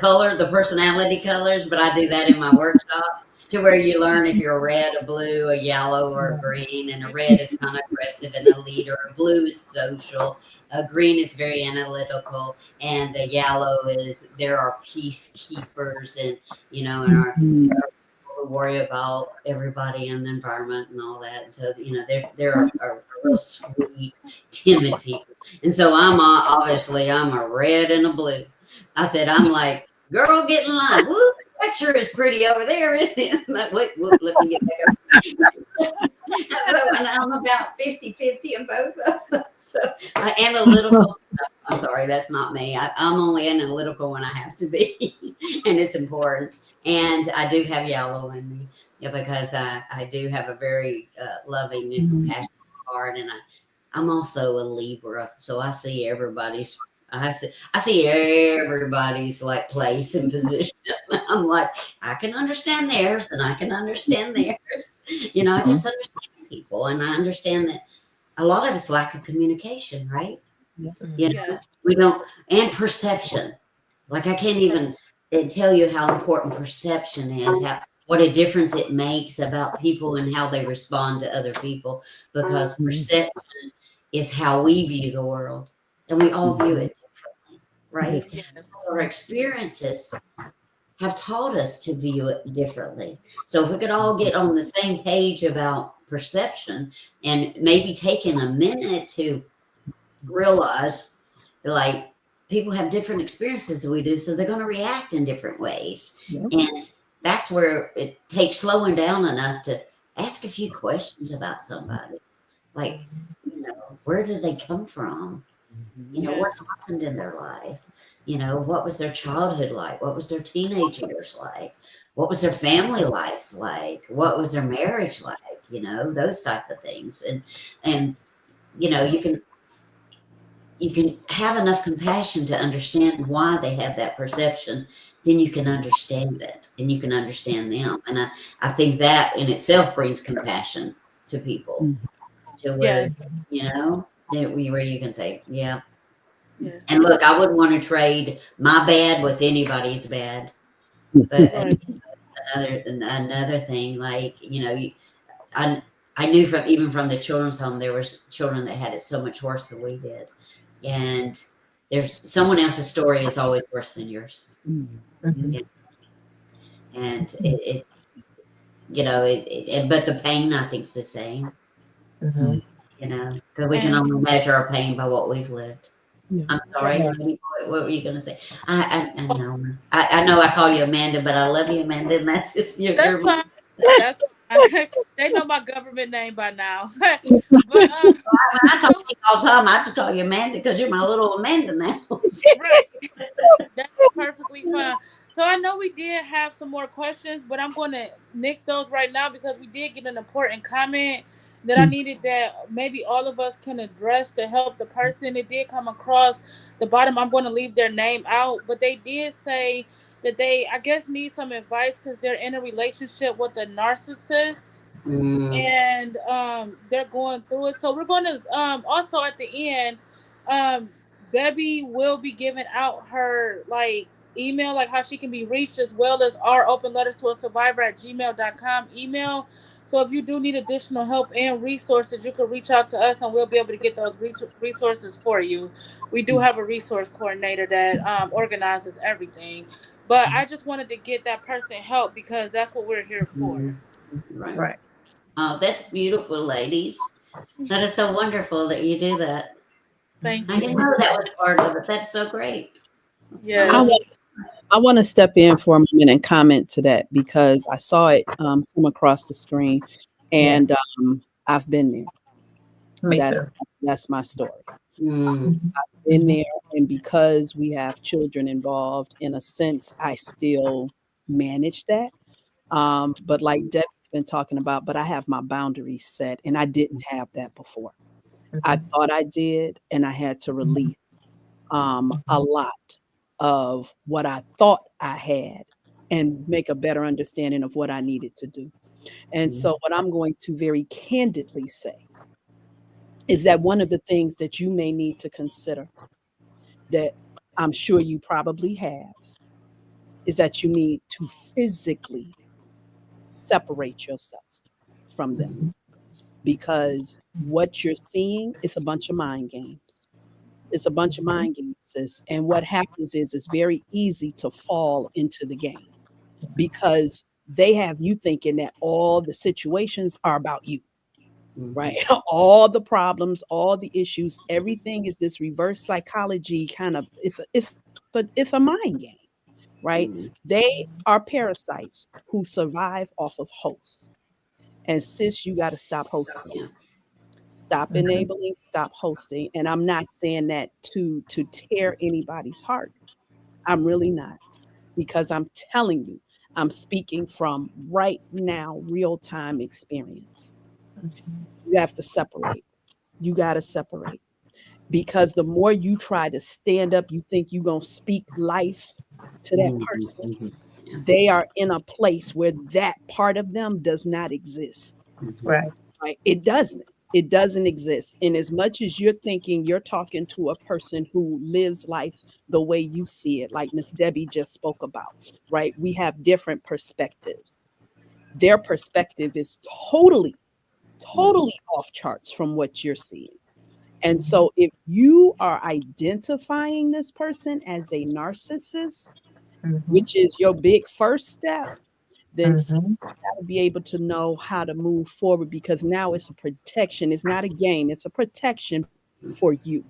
personality colors, but I do that in my workshop, to where you learn if you're a red, a blue, a yellow, or a green. And a red is kind of aggressive and a leader. A blue is social. A green is very analytical, and a yellow is there are peacekeepers, and and our who worry about everybody and the environment and all that. So there are real sweet, timid people. And so I'm a red and a blue. I said, I'm like, girl, get in line. Whoop, that sure is pretty over there, isn't it? I'm like, wait, let me get back up. So, and I'm about 50-50 in both of them. So analytical. I'm sorry, that's not me. I'm only analytical when I have to be, and it's important. And I do have yellow in me, because I do have a very loving and compassionate heart, and I'm also a Libra, so I see everybody's like place and position. I'm like, I can understand theirs and I can understand theirs. I just understand people, and I understand that a lot of it's lack of communication, right? We don't, and perception. Like, I can't even tell you how important perception is, what a difference it makes about people and how they respond to other people, because perception is how we view the world, and we all view it differently, right? So our experiences have taught us to view it differently. So if we could all get on the same page about perception, and maybe taking a minute to realize, like, people have different experiences than we do, so they're going to react in different ways. And that's where it takes slowing down enough to ask a few questions about somebody. Like, where did they come from? What happened in their life? What was their childhood like? What was their teenage years like? What was their family life like? What was their marriage like? Those type of things. And you can have enough compassion to understand why they have that perception, then you can understand it and you can understand them. And I think that in itself brings compassion to people, to where, where you can say, yeah. And look, I wouldn't want to trade my bad with anybody's bad. But another thing, like, I knew even from the children's home, there was children that had it so much worse than we did. And there's someone else's story is always worse than yours. And it's, but the pain, I think, is the same. You know, because we can only measure our pain by what we've lived. Yeah. I'm sorry, Lady Boy, what were you going to say? I know. I know I call you Amanda, but I love you, Amanda, and that's just That's your fine. That's fine. They know my government name by now. But when I talk to you all the time, I just call you Amanda because you're my little Amanda now. right. That's perfectly fine. So I know we did have some more questions, but I'm going to nix those right now because we did get an important comment that I needed that maybe all of us can address to help the person. It did come across the bottom. I'm going to leave their name out, but they did say that they, I guess, need some advice because they're in a relationship with a narcissist and they're going through it. So we're going to also at the end, um, Debbie will be giving out her like email, like how she can be reached, as well as our open letters to a survivor at gmail.com email. So if you do need additional help and resources, you can reach out to us and we'll be able to get those resources for you. We do have a resource coordinator that organizes everything. But I just wanted to get that person help because that's what we're here for. Right. Oh, that's beautiful, ladies. That is so wonderful that you do that. Thank I didn't you. know that was part of it. That's so great. Yeah. I want to step in for a moment and comment to that because I saw it come across the screen, and I've been there. Me too. That's my story. Mm. I've been there, and because we have children involved, in a sense, I still manage that. But like Debbie's been talking about, but I have my boundaries set, and I didn't have that before. I thought I did, and I had to release a lot of what I thought I had and make a better understanding of what I needed to do. And so, what I'm going to very candidly say is that one of the things that you may need to consider, that I'm sure you probably have, is that you need to physically separate yourself from them, because what you're seeing is a bunch of mind games. It's a bunch of mind games, sis. And what happens is it's very easy to fall into the game because they have you thinking that all the situations are about you, right? All the problems, all the issues, everything is this reverse psychology kind of, it's a mind game, right? They are parasites who survive off of hosts. And sis, you got to stop hosting. Stop enabling, stop hosting. And I'm not saying that to tear anybody's heart. I'm really not, because I'm telling you, I'm speaking from right now, real time experience. You have to separate. You got to separate, because the more you try to stand up, you think you're going to speak life to that person. They are in a place where that part of them does not exist. Right. Right? It doesn't. It doesn't exist. And as much as you're thinking you're talking to a person who lives life the way you see it, like Miss Debbie just spoke about, right? We have different perspectives. Their perspective is totally off charts from what you're seeing. And so if you are identifying this person as a narcissist, which is your big first step, then you got to be able to know how to move forward, because now it's a protection. It's not a game. It's a protection for you.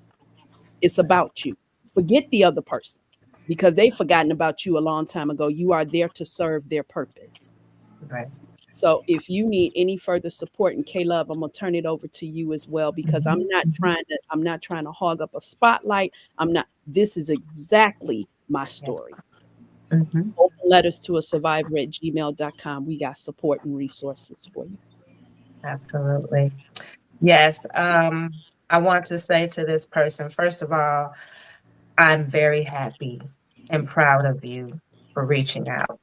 It's about you. Forget the other person, because they've forgotten about you a long time ago. You are there to serve their purpose. Right. So if you need any further support, and K-Love, I'm gonna turn it over to you as well, because I'm not trying to hog up a spotlight. This is exactly my story. Open letters to a survivor at gmail.com. We got support and resources for you. Absolutely. Yes. I want to say to this person, first of all, I'm very happy and proud of you for reaching out.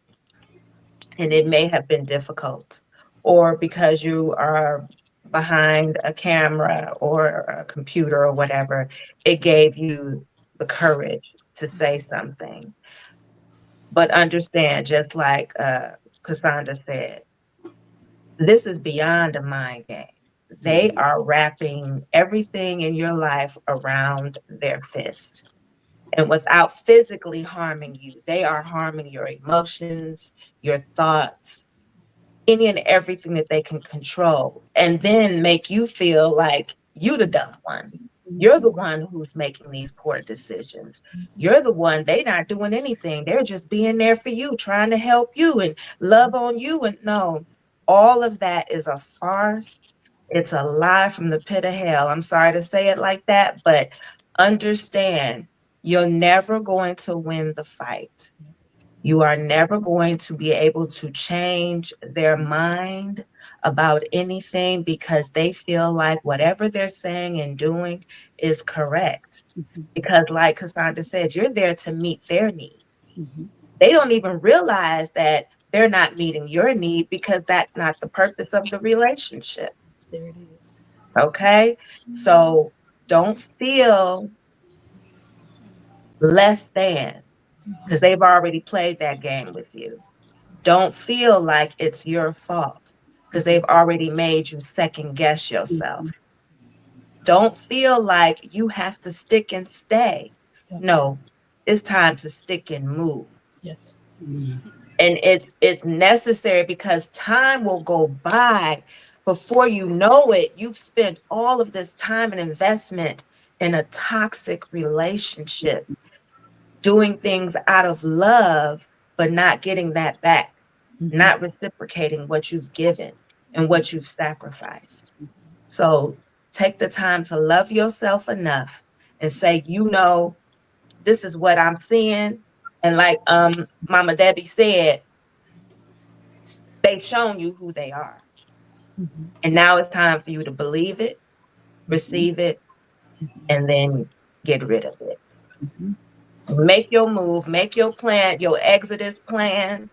And it may have been difficult, or because you are behind a camera or a computer or whatever, it gave you the courage to say something. But understand, just like Cassandra said, this is beyond a mind game. They are wrapping everything in your life around their fist. And without physically harming you, they are harming your emotions, your thoughts, any and everything that they can control, and then make you feel like You the dumb one. You're the one who's making these poor decisions. You're the one, they not doing anything. They're just being there for you, trying to help you and love on you. And no, all of that is a farce. It's a lie from the pit of hell. I'm sorry to say it like that, but understand, you're never going to win the fight. You are never going to be able to change their mind about anything because they feel like whatever they're saying and doing is correct. Because, like Cassandra said, you're there to meet their need. They don't even realize that they're not meeting your need because that's not the purpose of the relationship. There it is. Okay? So don't feel less than because they've already played that game with you. Don't feel like it's your fault because they've already made you second guess yourself. Don't feel like you have to stick and stay. No, it's time to stick and move. Yes. And it's necessary because time will go by before you know it. You've spent all of this time and investment in a toxic relationship, doing things out of love, but not getting that back, not reciprocating what you've given and what you've sacrificed. So take the time to love yourself enough and say, this is what I'm seeing. And like Mama Debbie said, they've shown you who they are. And now it's time for you to believe it, receive it, and then get rid of it. Make your move, make your plan, your exodus plan.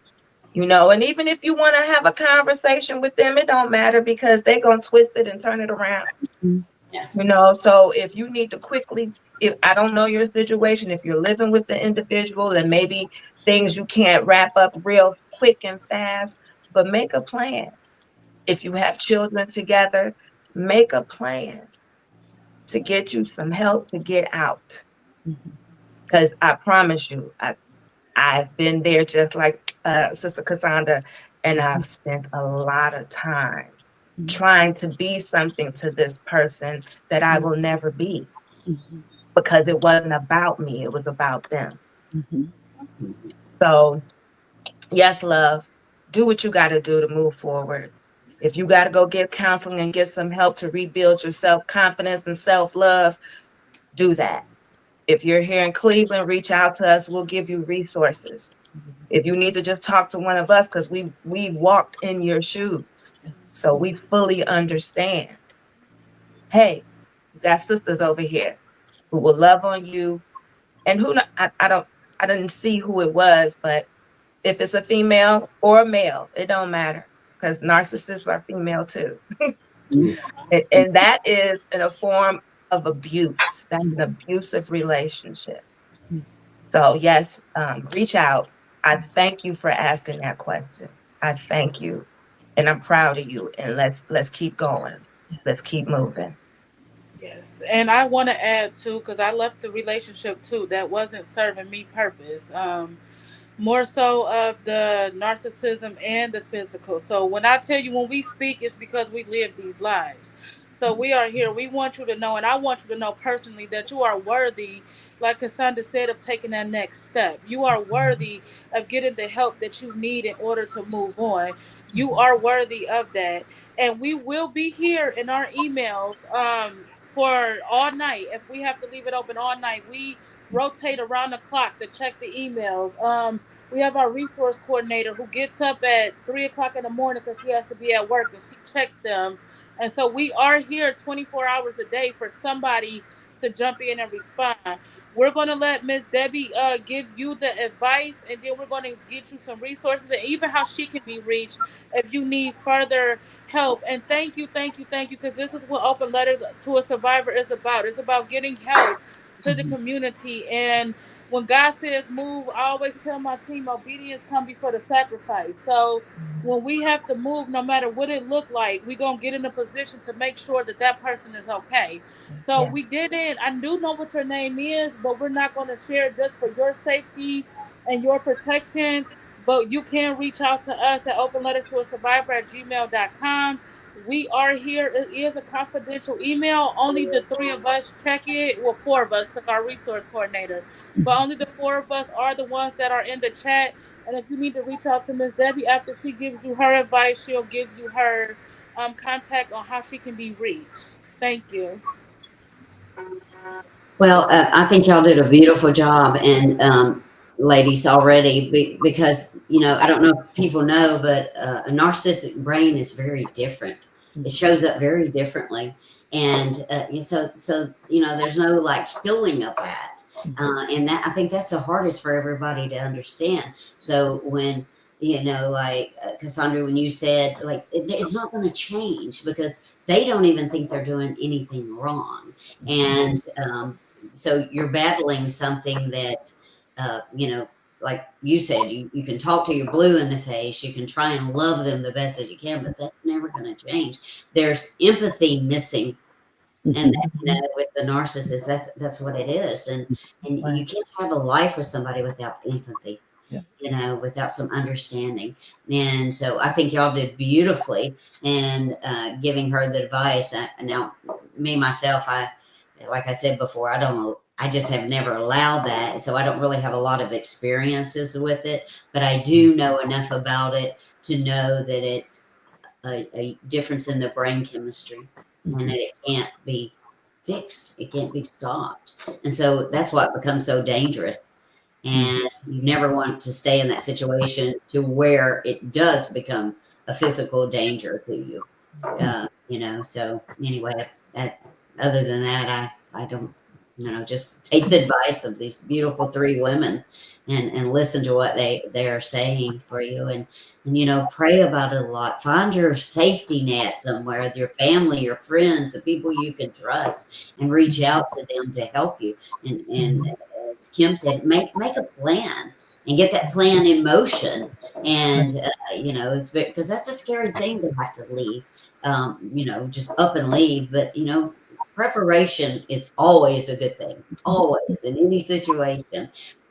And even if you want to have a conversation with them, it don't matter because they're going to twist it and turn it around. So if you need to quickly, if I don't know your situation, if you're living with the individual and maybe things you can't wrap up real quick and fast, but make a plan. If you have children together, make a plan to get you some help to get out. Because I promise you, I've been there just like Sister Cassandra, and I've spent a lot of time trying to be something to this person that I will never be because it wasn't about me, it was about them. So, yes, love, do what you got to do to move forward. If you got to go get counseling and get some help to rebuild your self-confidence and self-love, do that. If you're here in Cleveland, reach out to us. We'll give you resources. If you need to just talk to one of us, because we've walked in your shoes, so we fully understand. Hey, you got sisters over here who will love on you, and I didn't see who it was, but if it's a female or a male, it don't matter because narcissists are female too, and that is in a form of abuse. That's an abusive relationship. So yes, reach out. I thank you for asking that question. I thank you, and I'm proud of you. And let's keep going. Let's keep moving. Yes, and I want to add too, because I left the relationship too that wasn't serving me purpose. More so of the narcissism and the physical. So when I tell you when we speak, it's because we live these lives. So we are here. We want you to know, and I want you to know personally that you are worthy, like Cassandra said, of taking that next step. You are worthy of getting the help that you need in order to move on. You are worthy of that. And we will be here in our emails for all night. If we have to leave it open all night, we rotate around the clock to check the emails. We have our resource coordinator who gets up at 3 o'clock in the morning because she has to be at work and she checks them. And so we are here 24 hours a day for somebody to jump in and respond. We're going to let Miss Debbie give you the advice, and then we're going to get you some resources and even how she can be reached if you need further help. And thank you, because this is what Open Letters to a Survivor is about. It's about getting help to the community. And when God says move, I always tell my team obedience come before the sacrifice. So when we have to move, no matter what it look like, we're going to get in a position to make sure that that person is okay. So we didn't, I do know what your name is, but we're not going to share it just for your safety and your protection. But you can reach out to us at openletterstoasurvivor@gmail.com. We are here. It is a confidential email. Only the 3 of us check it. Well, 4 of us, because our resource coordinator. But only the 4 of us are the ones that are in the chat. And if you need to reach out to Miss Debbie after she gives you her advice, she'll give you her contact on how she can be reached. Thank you. Well, I think y'all did a beautiful job, and ladies already, because I don't know if people know, but a narcissistic brain is very different. It shows up very differently, and so there's no like healing of that, and that I think that's the hardest for everybody to understand. So when like Cassandra, when you said like it's not going to change because they don't even think they're doing anything wrong, and so you're battling something that, like you said, you can talk to your blue in the face, you can try and love them the best that you can, but that's never going to change. There's empathy missing. And with the narcissist, that's what it is. And you can't have a life with somebody without empathy, without some understanding. And so I think y'all did beautifully in giving her the advice. Now, me, myself, like I said before, I just have never allowed that. So I don't really have a lot of experiences with it, but I do know enough about it to know that it's a difference in the brain chemistry and that it can't be fixed. It can't be stopped. And so that's why it becomes so dangerous. And you never want to stay in that situation to where it does become a physical danger to you. So anyway, other than that, I don't, just take the advice of these beautiful 3 women and listen to what they are saying for you, and pray about it a lot. Find your safety net somewhere, your family, your friends, the people you can trust, and reach out to them to help you. And as Kim said, make a plan and get that plan in motion. And it's because that's a scary thing to have to leave. Just up and leave, but preparation is always a good thing, always in any situation.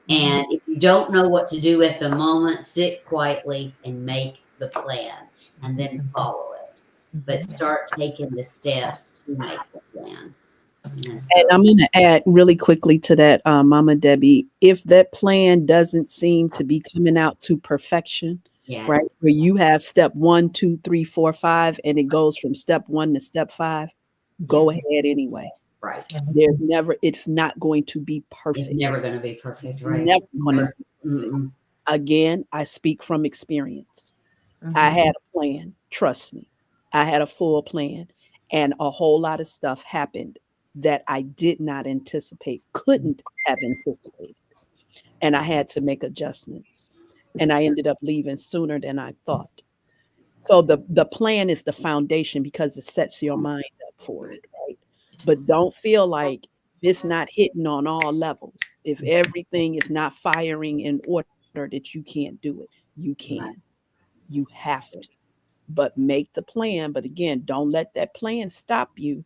And if you don't know what to do at the moment, sit quietly and make the plan and then follow it. But start taking the steps to make the plan. And I'm going to add really quickly to that, Mama Debbie, if that plan doesn't seem to be coming out to perfection, right, where you have step 1, 2, 3, 4, 5, and it goes from step 1 to step 5, go ahead anyway. Right. It's not going to be perfect. It's never going to be perfect, right? Never going to be perfect. Again, I speak from experience. I had a plan. Trust me. I had a full plan, and a whole lot of stuff happened that I did not anticipate, couldn't have anticipated. And I had to make adjustments. And I ended up leaving sooner than I thought. So the plan is the foundation because it sets your mind up for it, right? But don't feel like it's not hitting on all levels. If everything is not firing in order, that you can't do it. You can. You have to. But make the plan. But again, don't let that plan stop you.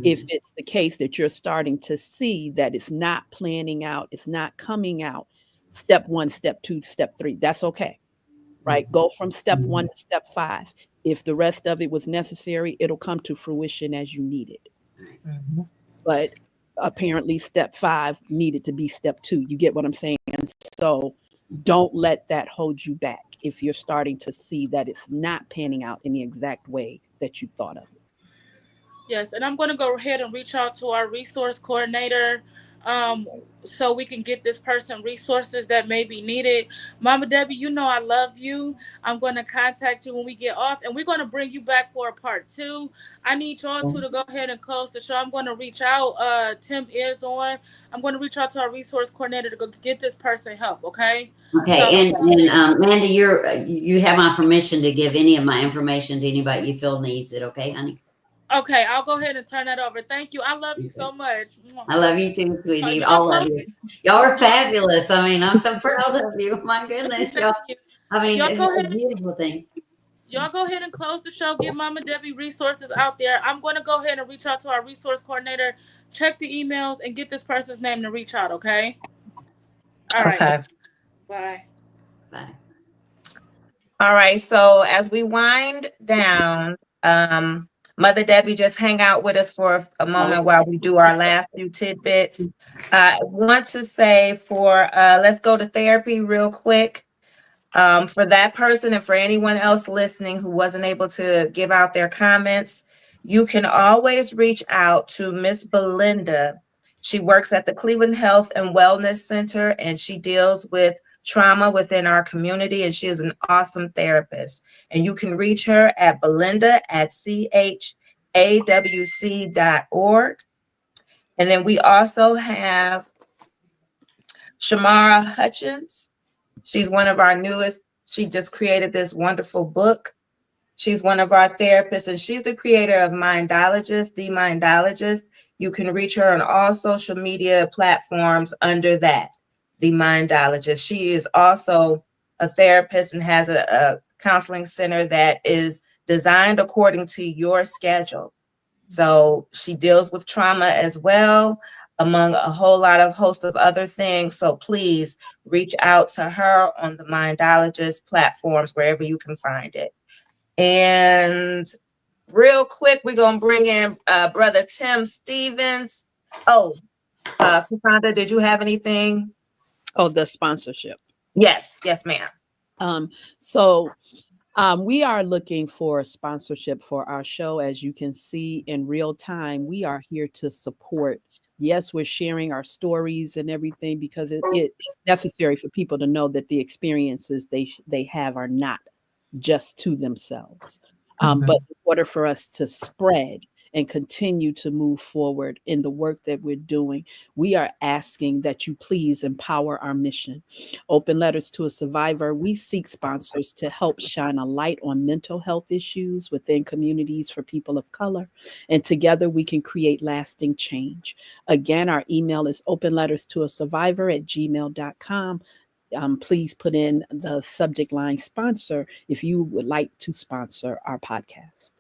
If it's the case that you're starting to see that it's not planning out, it's not coming out, step 1, step 2, step 3, that's okay, right? Go from step 1 to step 5. If the rest of it was necessary, it'll come to fruition as you need it. But apparently step 5 needed to be step 2. You get what I'm saying? So don't let that hold you back if you're starting to see that it's not panning out in the exact way that you thought of it. Yes, and I'm going to go ahead and reach out to our resource coordinator so we can get this person resources that may be needed. Mama Debbie, I love you. I'm going to contact you when we get off, and we're going to bring you back for a part 2. I need y'all two to go ahead and close the show. I'm going to reach out. Tim is on. I'm going to reach out to our resource coordinator to go get this person help, okay? Okay, and Mandy, you have my permission to give any of my information to anybody you feel needs it, okay, honey? Okay, I'll go ahead and turn that over. Thank you. I love you so much. I love you too, sweetie. All of you. Y'all are fabulous. I mean, I'm so proud of you. My goodness, y'all. I mean, it's a beautiful thing. Y'all go ahead and close the show. Get Mama Debbie resources out there. I'm going to go ahead and reach out to our resource coordinator, check the emails, and get this person's name to reach out, okay? All right. Okay. Bye. Bye. All right. So as we wind down, Mother Debbie, just hang out with us for a moment while we do our last few tidbits. I want to say let's go to therapy real quick. For that person and for anyone else listening who wasn't able to give out their comments, you can always reach out to Miss Belinda. She works at the Cleveland Health and Wellness Center, and she deals with trauma within our community, and she is an awesome therapist. And you can reach her at belinda@chawc.org. And then we also have Shamara Hutchins. She's one of our newest. She just created this wonderful book. She's one of our therapists, and she's the creator of Mindologist, The Mindologist. You can reach her on all social media platforms under that, The Mindologist. She is also a therapist and has a counseling center that is designed according to your schedule. So she deals with trauma as well, among a host of other things. So please reach out to her on the Mindologist platforms, wherever you can find it. And real quick, we're going to bring in Brother Tim Stevens. Oh, Cassandra, did you have anything? Oh, the sponsorship. Yes, ma'am. We are looking for sponsorship for our show. As you can see in real time, we are here to support. Yes, we're sharing our stories and everything because it's necessary for people to know that the experiences they have are not just to themselves. But in order for us to spread and continue to move forward in the work that we're doing, we are asking that you please empower our mission. Open Letters to a Survivor, we seek sponsors to help shine a light on mental health issues within communities for people of color. And together we can create lasting change. Again, our email is openletterstoasurvivor@gmail.com. Please put in the subject line sponsor if you would like to sponsor our podcast.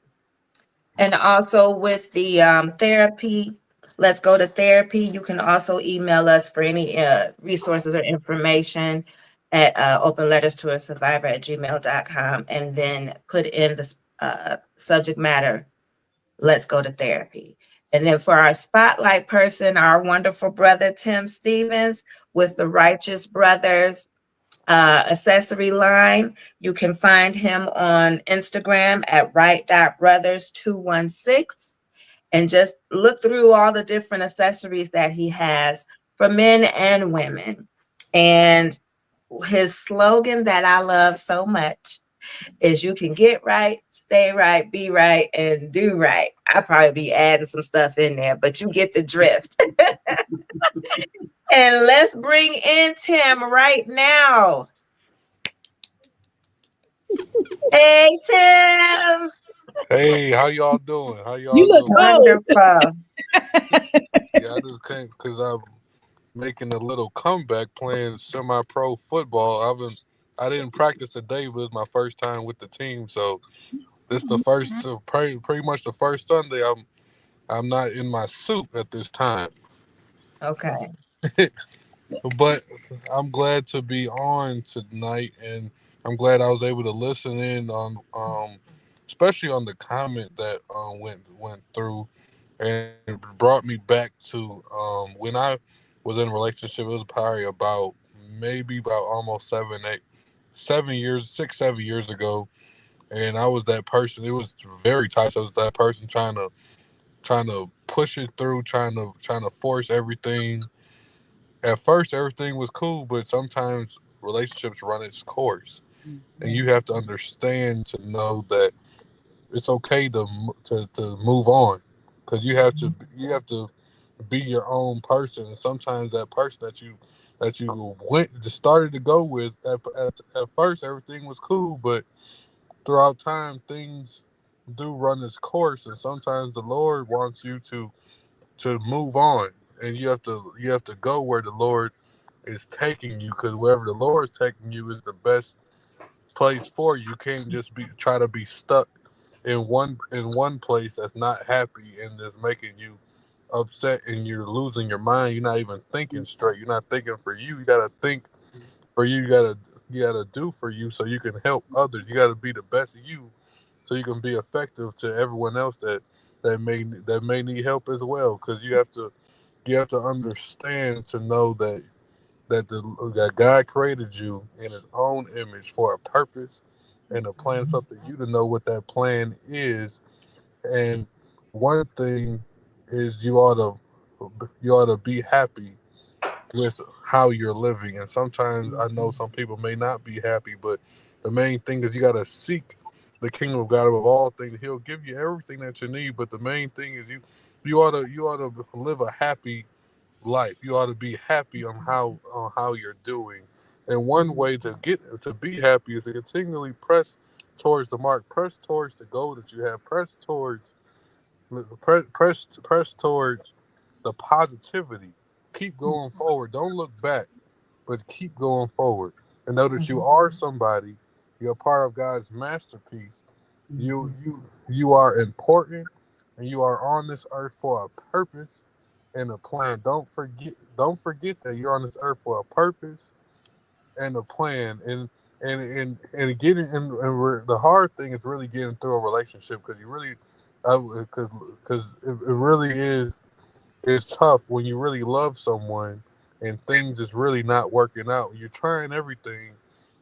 And also with the therapy, let's go to therapy. You can also email us for any resources or information at openletterstoasurvivor@gmail.com, and then put in the subject matter, let's go to therapy. And then for our spotlight person, our wonderful brother, Tim Stevens with the Righteous Brothers accessory line. You can find him on Instagram at right.brothers216, and just look through all the different accessories that he has for men and women. And his slogan that I love so much is you can get right, stay right, be right, and do right. I'll probably be adding some stuff in there, but you get the drift. And let's bring in Tim right now. Hey, Tim. Hey, how y'all doing? How y'all You look doing? Wonderful. Yeah, I just came because I'm making a little comeback playing semi-pro football. I didn't practice today, but it's my first time with the team, so this the first, pretty much the first Sunday I'm not in my suit at this time. Okay. But I'm glad to be on tonight, and I'm glad I was able to listen in on, especially on the comment that went through, and it brought me back to when I was in a relationship. It was probably about almost 6, 7 years ago, and I was that person. It was very tight. I was that person trying to push it through, trying to force everything. At first everything was cool, but sometimes relationships run its course, and you have to understand to know that it's okay to move on, because you have to be your own person. And sometimes that person that you started to go with at first everything was cool, but throughout time things do run its course, and sometimes the Lord wants you to move on, and you have to go where the Lord is taking you, because wherever the Lord is taking you is the best place for you. You can't just try to be stuck in one place that's not happy and is making you upset, and you're losing your mind. You're not even thinking straight. You're not thinking for you. You gotta think for you. You gotta do for you so you can help others. You gotta be the best of you so you can be effective to everyone else that may need help as well. Because you have to understand to know that God created you in His own image for a purpose and a plan. It's up to you to know what that plan is. And one thing is you ought to be happy with how you're living. And sometimes I know some people may not be happy, but the main thing is you got to seek the kingdom of God above all things. He'll give you everything that you need, but the main thing is you ought to live a happy life. You ought to be happy on how you're doing. And one way to be happy is to continually press towards the mark, press towards the goal that you have, press towards the positivity. Keep going forward. Don't look back, but keep going forward. And know that you are somebody. You're part of God's masterpiece. You are important, and you are on this earth for a purpose and a plan. Don't forget that you're on this earth for a purpose and a plan. And getting and the hard thing is really getting through a relationship, because you really because it really is it's tough when you really love someone and things is really not working out. You're trying everything,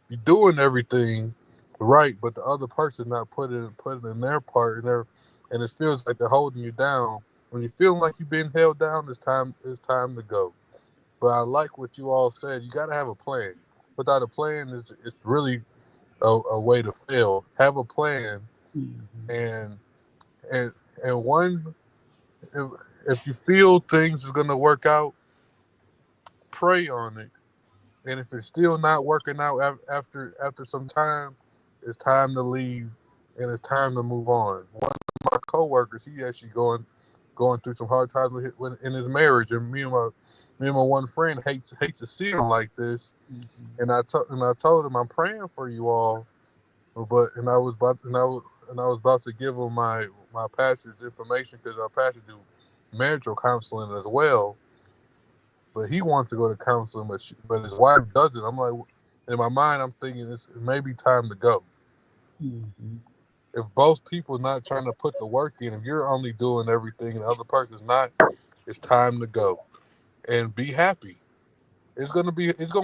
you're doing everything right, but the other person not putting in their part, and it feels like they're holding you down. When you feel like you've been held down, it's time to go. But I like what you all said. You got to have a plan. Without a plan, it's really a way to fail. Have a plan, and and and one if, if you feel things is gonna work out, pray on it. And if it's still not working out after some time, it's time to leave and it's time to move on. One of my coworkers, he actually going through some hard times in his marriage, and me and my one friend hates to see him like this. And I told him I'm praying for you all, but I was about to give him my pastor's information, because our pastor do marital counseling as well. But he wants to go to counseling, but his wife doesn't. I'm like, in my mind, I'm thinking it may be time to go. If both people not trying to put the work in, if you're only doing everything and the other person's not, it's time to go and be happy. It's gonna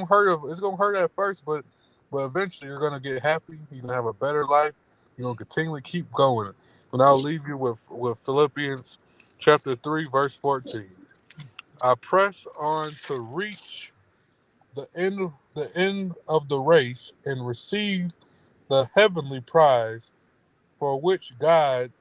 hurt. It's gonna hurt at first, but eventually you're gonna get happy. You're gonna have a better life. You're gonna continually keep going. And I'll leave you with Philippians chapter 3, verse 14. I press on to reach the end of the race and receive the heavenly prize, for which God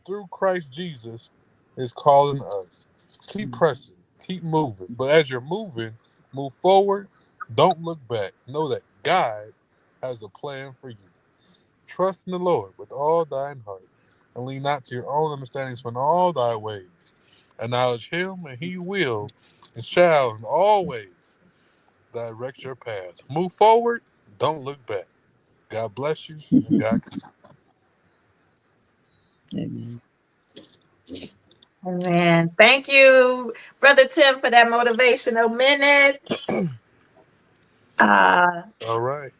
through Christ Jesus is calling us. Keep pressing, keep moving. But as you're moving, move forward. Don't look back. Know that God has a plan for you. Trust in the Lord with all thine heart, and lean not to your own understandings, but in all thy ways. Acknowledge him, and he will and shall in all ways direct your path. Move forward. Don't look back. God bless you, and God keep you. Amen. Amen. Thank you, Brother Tim, for that motivational minute. All right.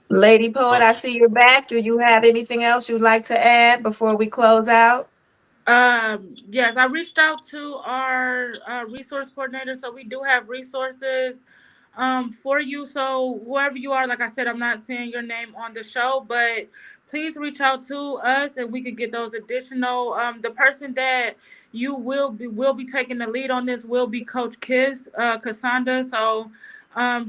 Lady Poet, I see you're back. Do you have anything else you'd like to add before we close out? Yes, I reached out to our resource coordinator, so we do have resources for you. So whoever you are, like I said, I'm not saying your name on the show, but please reach out to us and we could get those additional. The person that you will be taking the lead on this will be Coach Cassandra. So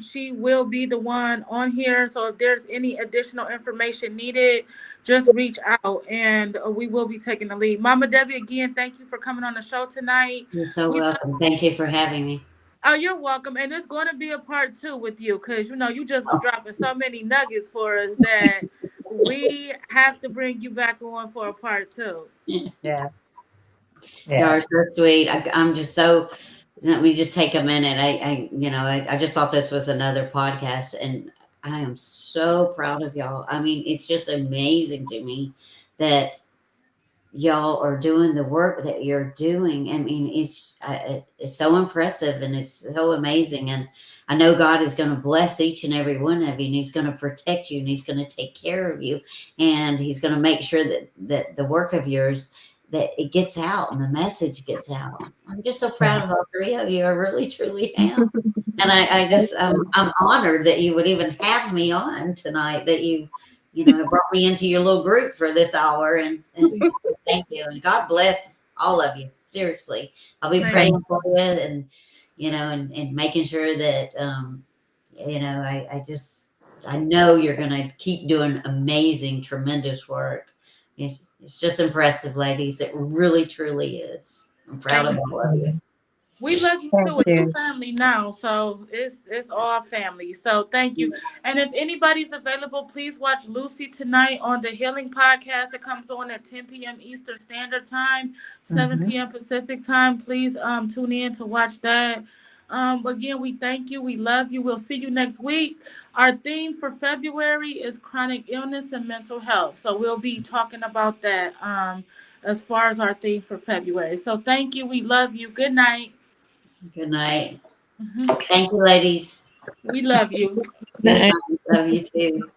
she will be the one on here. So if there's any additional information needed, just reach out and we will be taking the lead. Mama Debbie, again, thank you for coming on the show tonight. You're so welcome. Thank you for having me. Oh, you're welcome. And it's going to be a part 2 with you, because, you just was dropping so many nuggets for us that we have to bring you back on for a part 2. Yeah. You are so sweet. I'm just so, let me just take a minute. I just thought this was another podcast, and I am so proud of y'all. I mean, it's just amazing to me that y'all are doing the work that you're doing. I mean, it's so impressive and it's so amazing. And I know God is going to bless each and every one of you, and He's going to protect you, and He's going to take care of you, and He's going to make sure that the work of yours, that it gets out and the message gets out. I'm just so proud of all three of you. I really, truly am. And I'm honored that you would even have me on tonight, that you brought me into your little group for this hour. And thank you. And God bless all of you. Seriously. I'll be praying for you and making sure that, I know you're going to keep doing amazing, tremendous work. It's just impressive, ladies. It really, truly is. I'm proud of all of you. We love you too. It's family now, so it's all family. So thank you. And if anybody's available, please watch Lucy tonight on the Healing Podcast. It comes on at 10 p.m. Eastern Standard Time, 7 p.m. Pacific Time. Please tune in to watch that. Again, we thank you. We love you. We'll see you next week. Our theme for February is chronic illness and mental health. So we'll be talking about that as far as our theme for February. So thank you. We love you. Good night. Good night. Thank you, ladies. We love you. Good night. Love you too.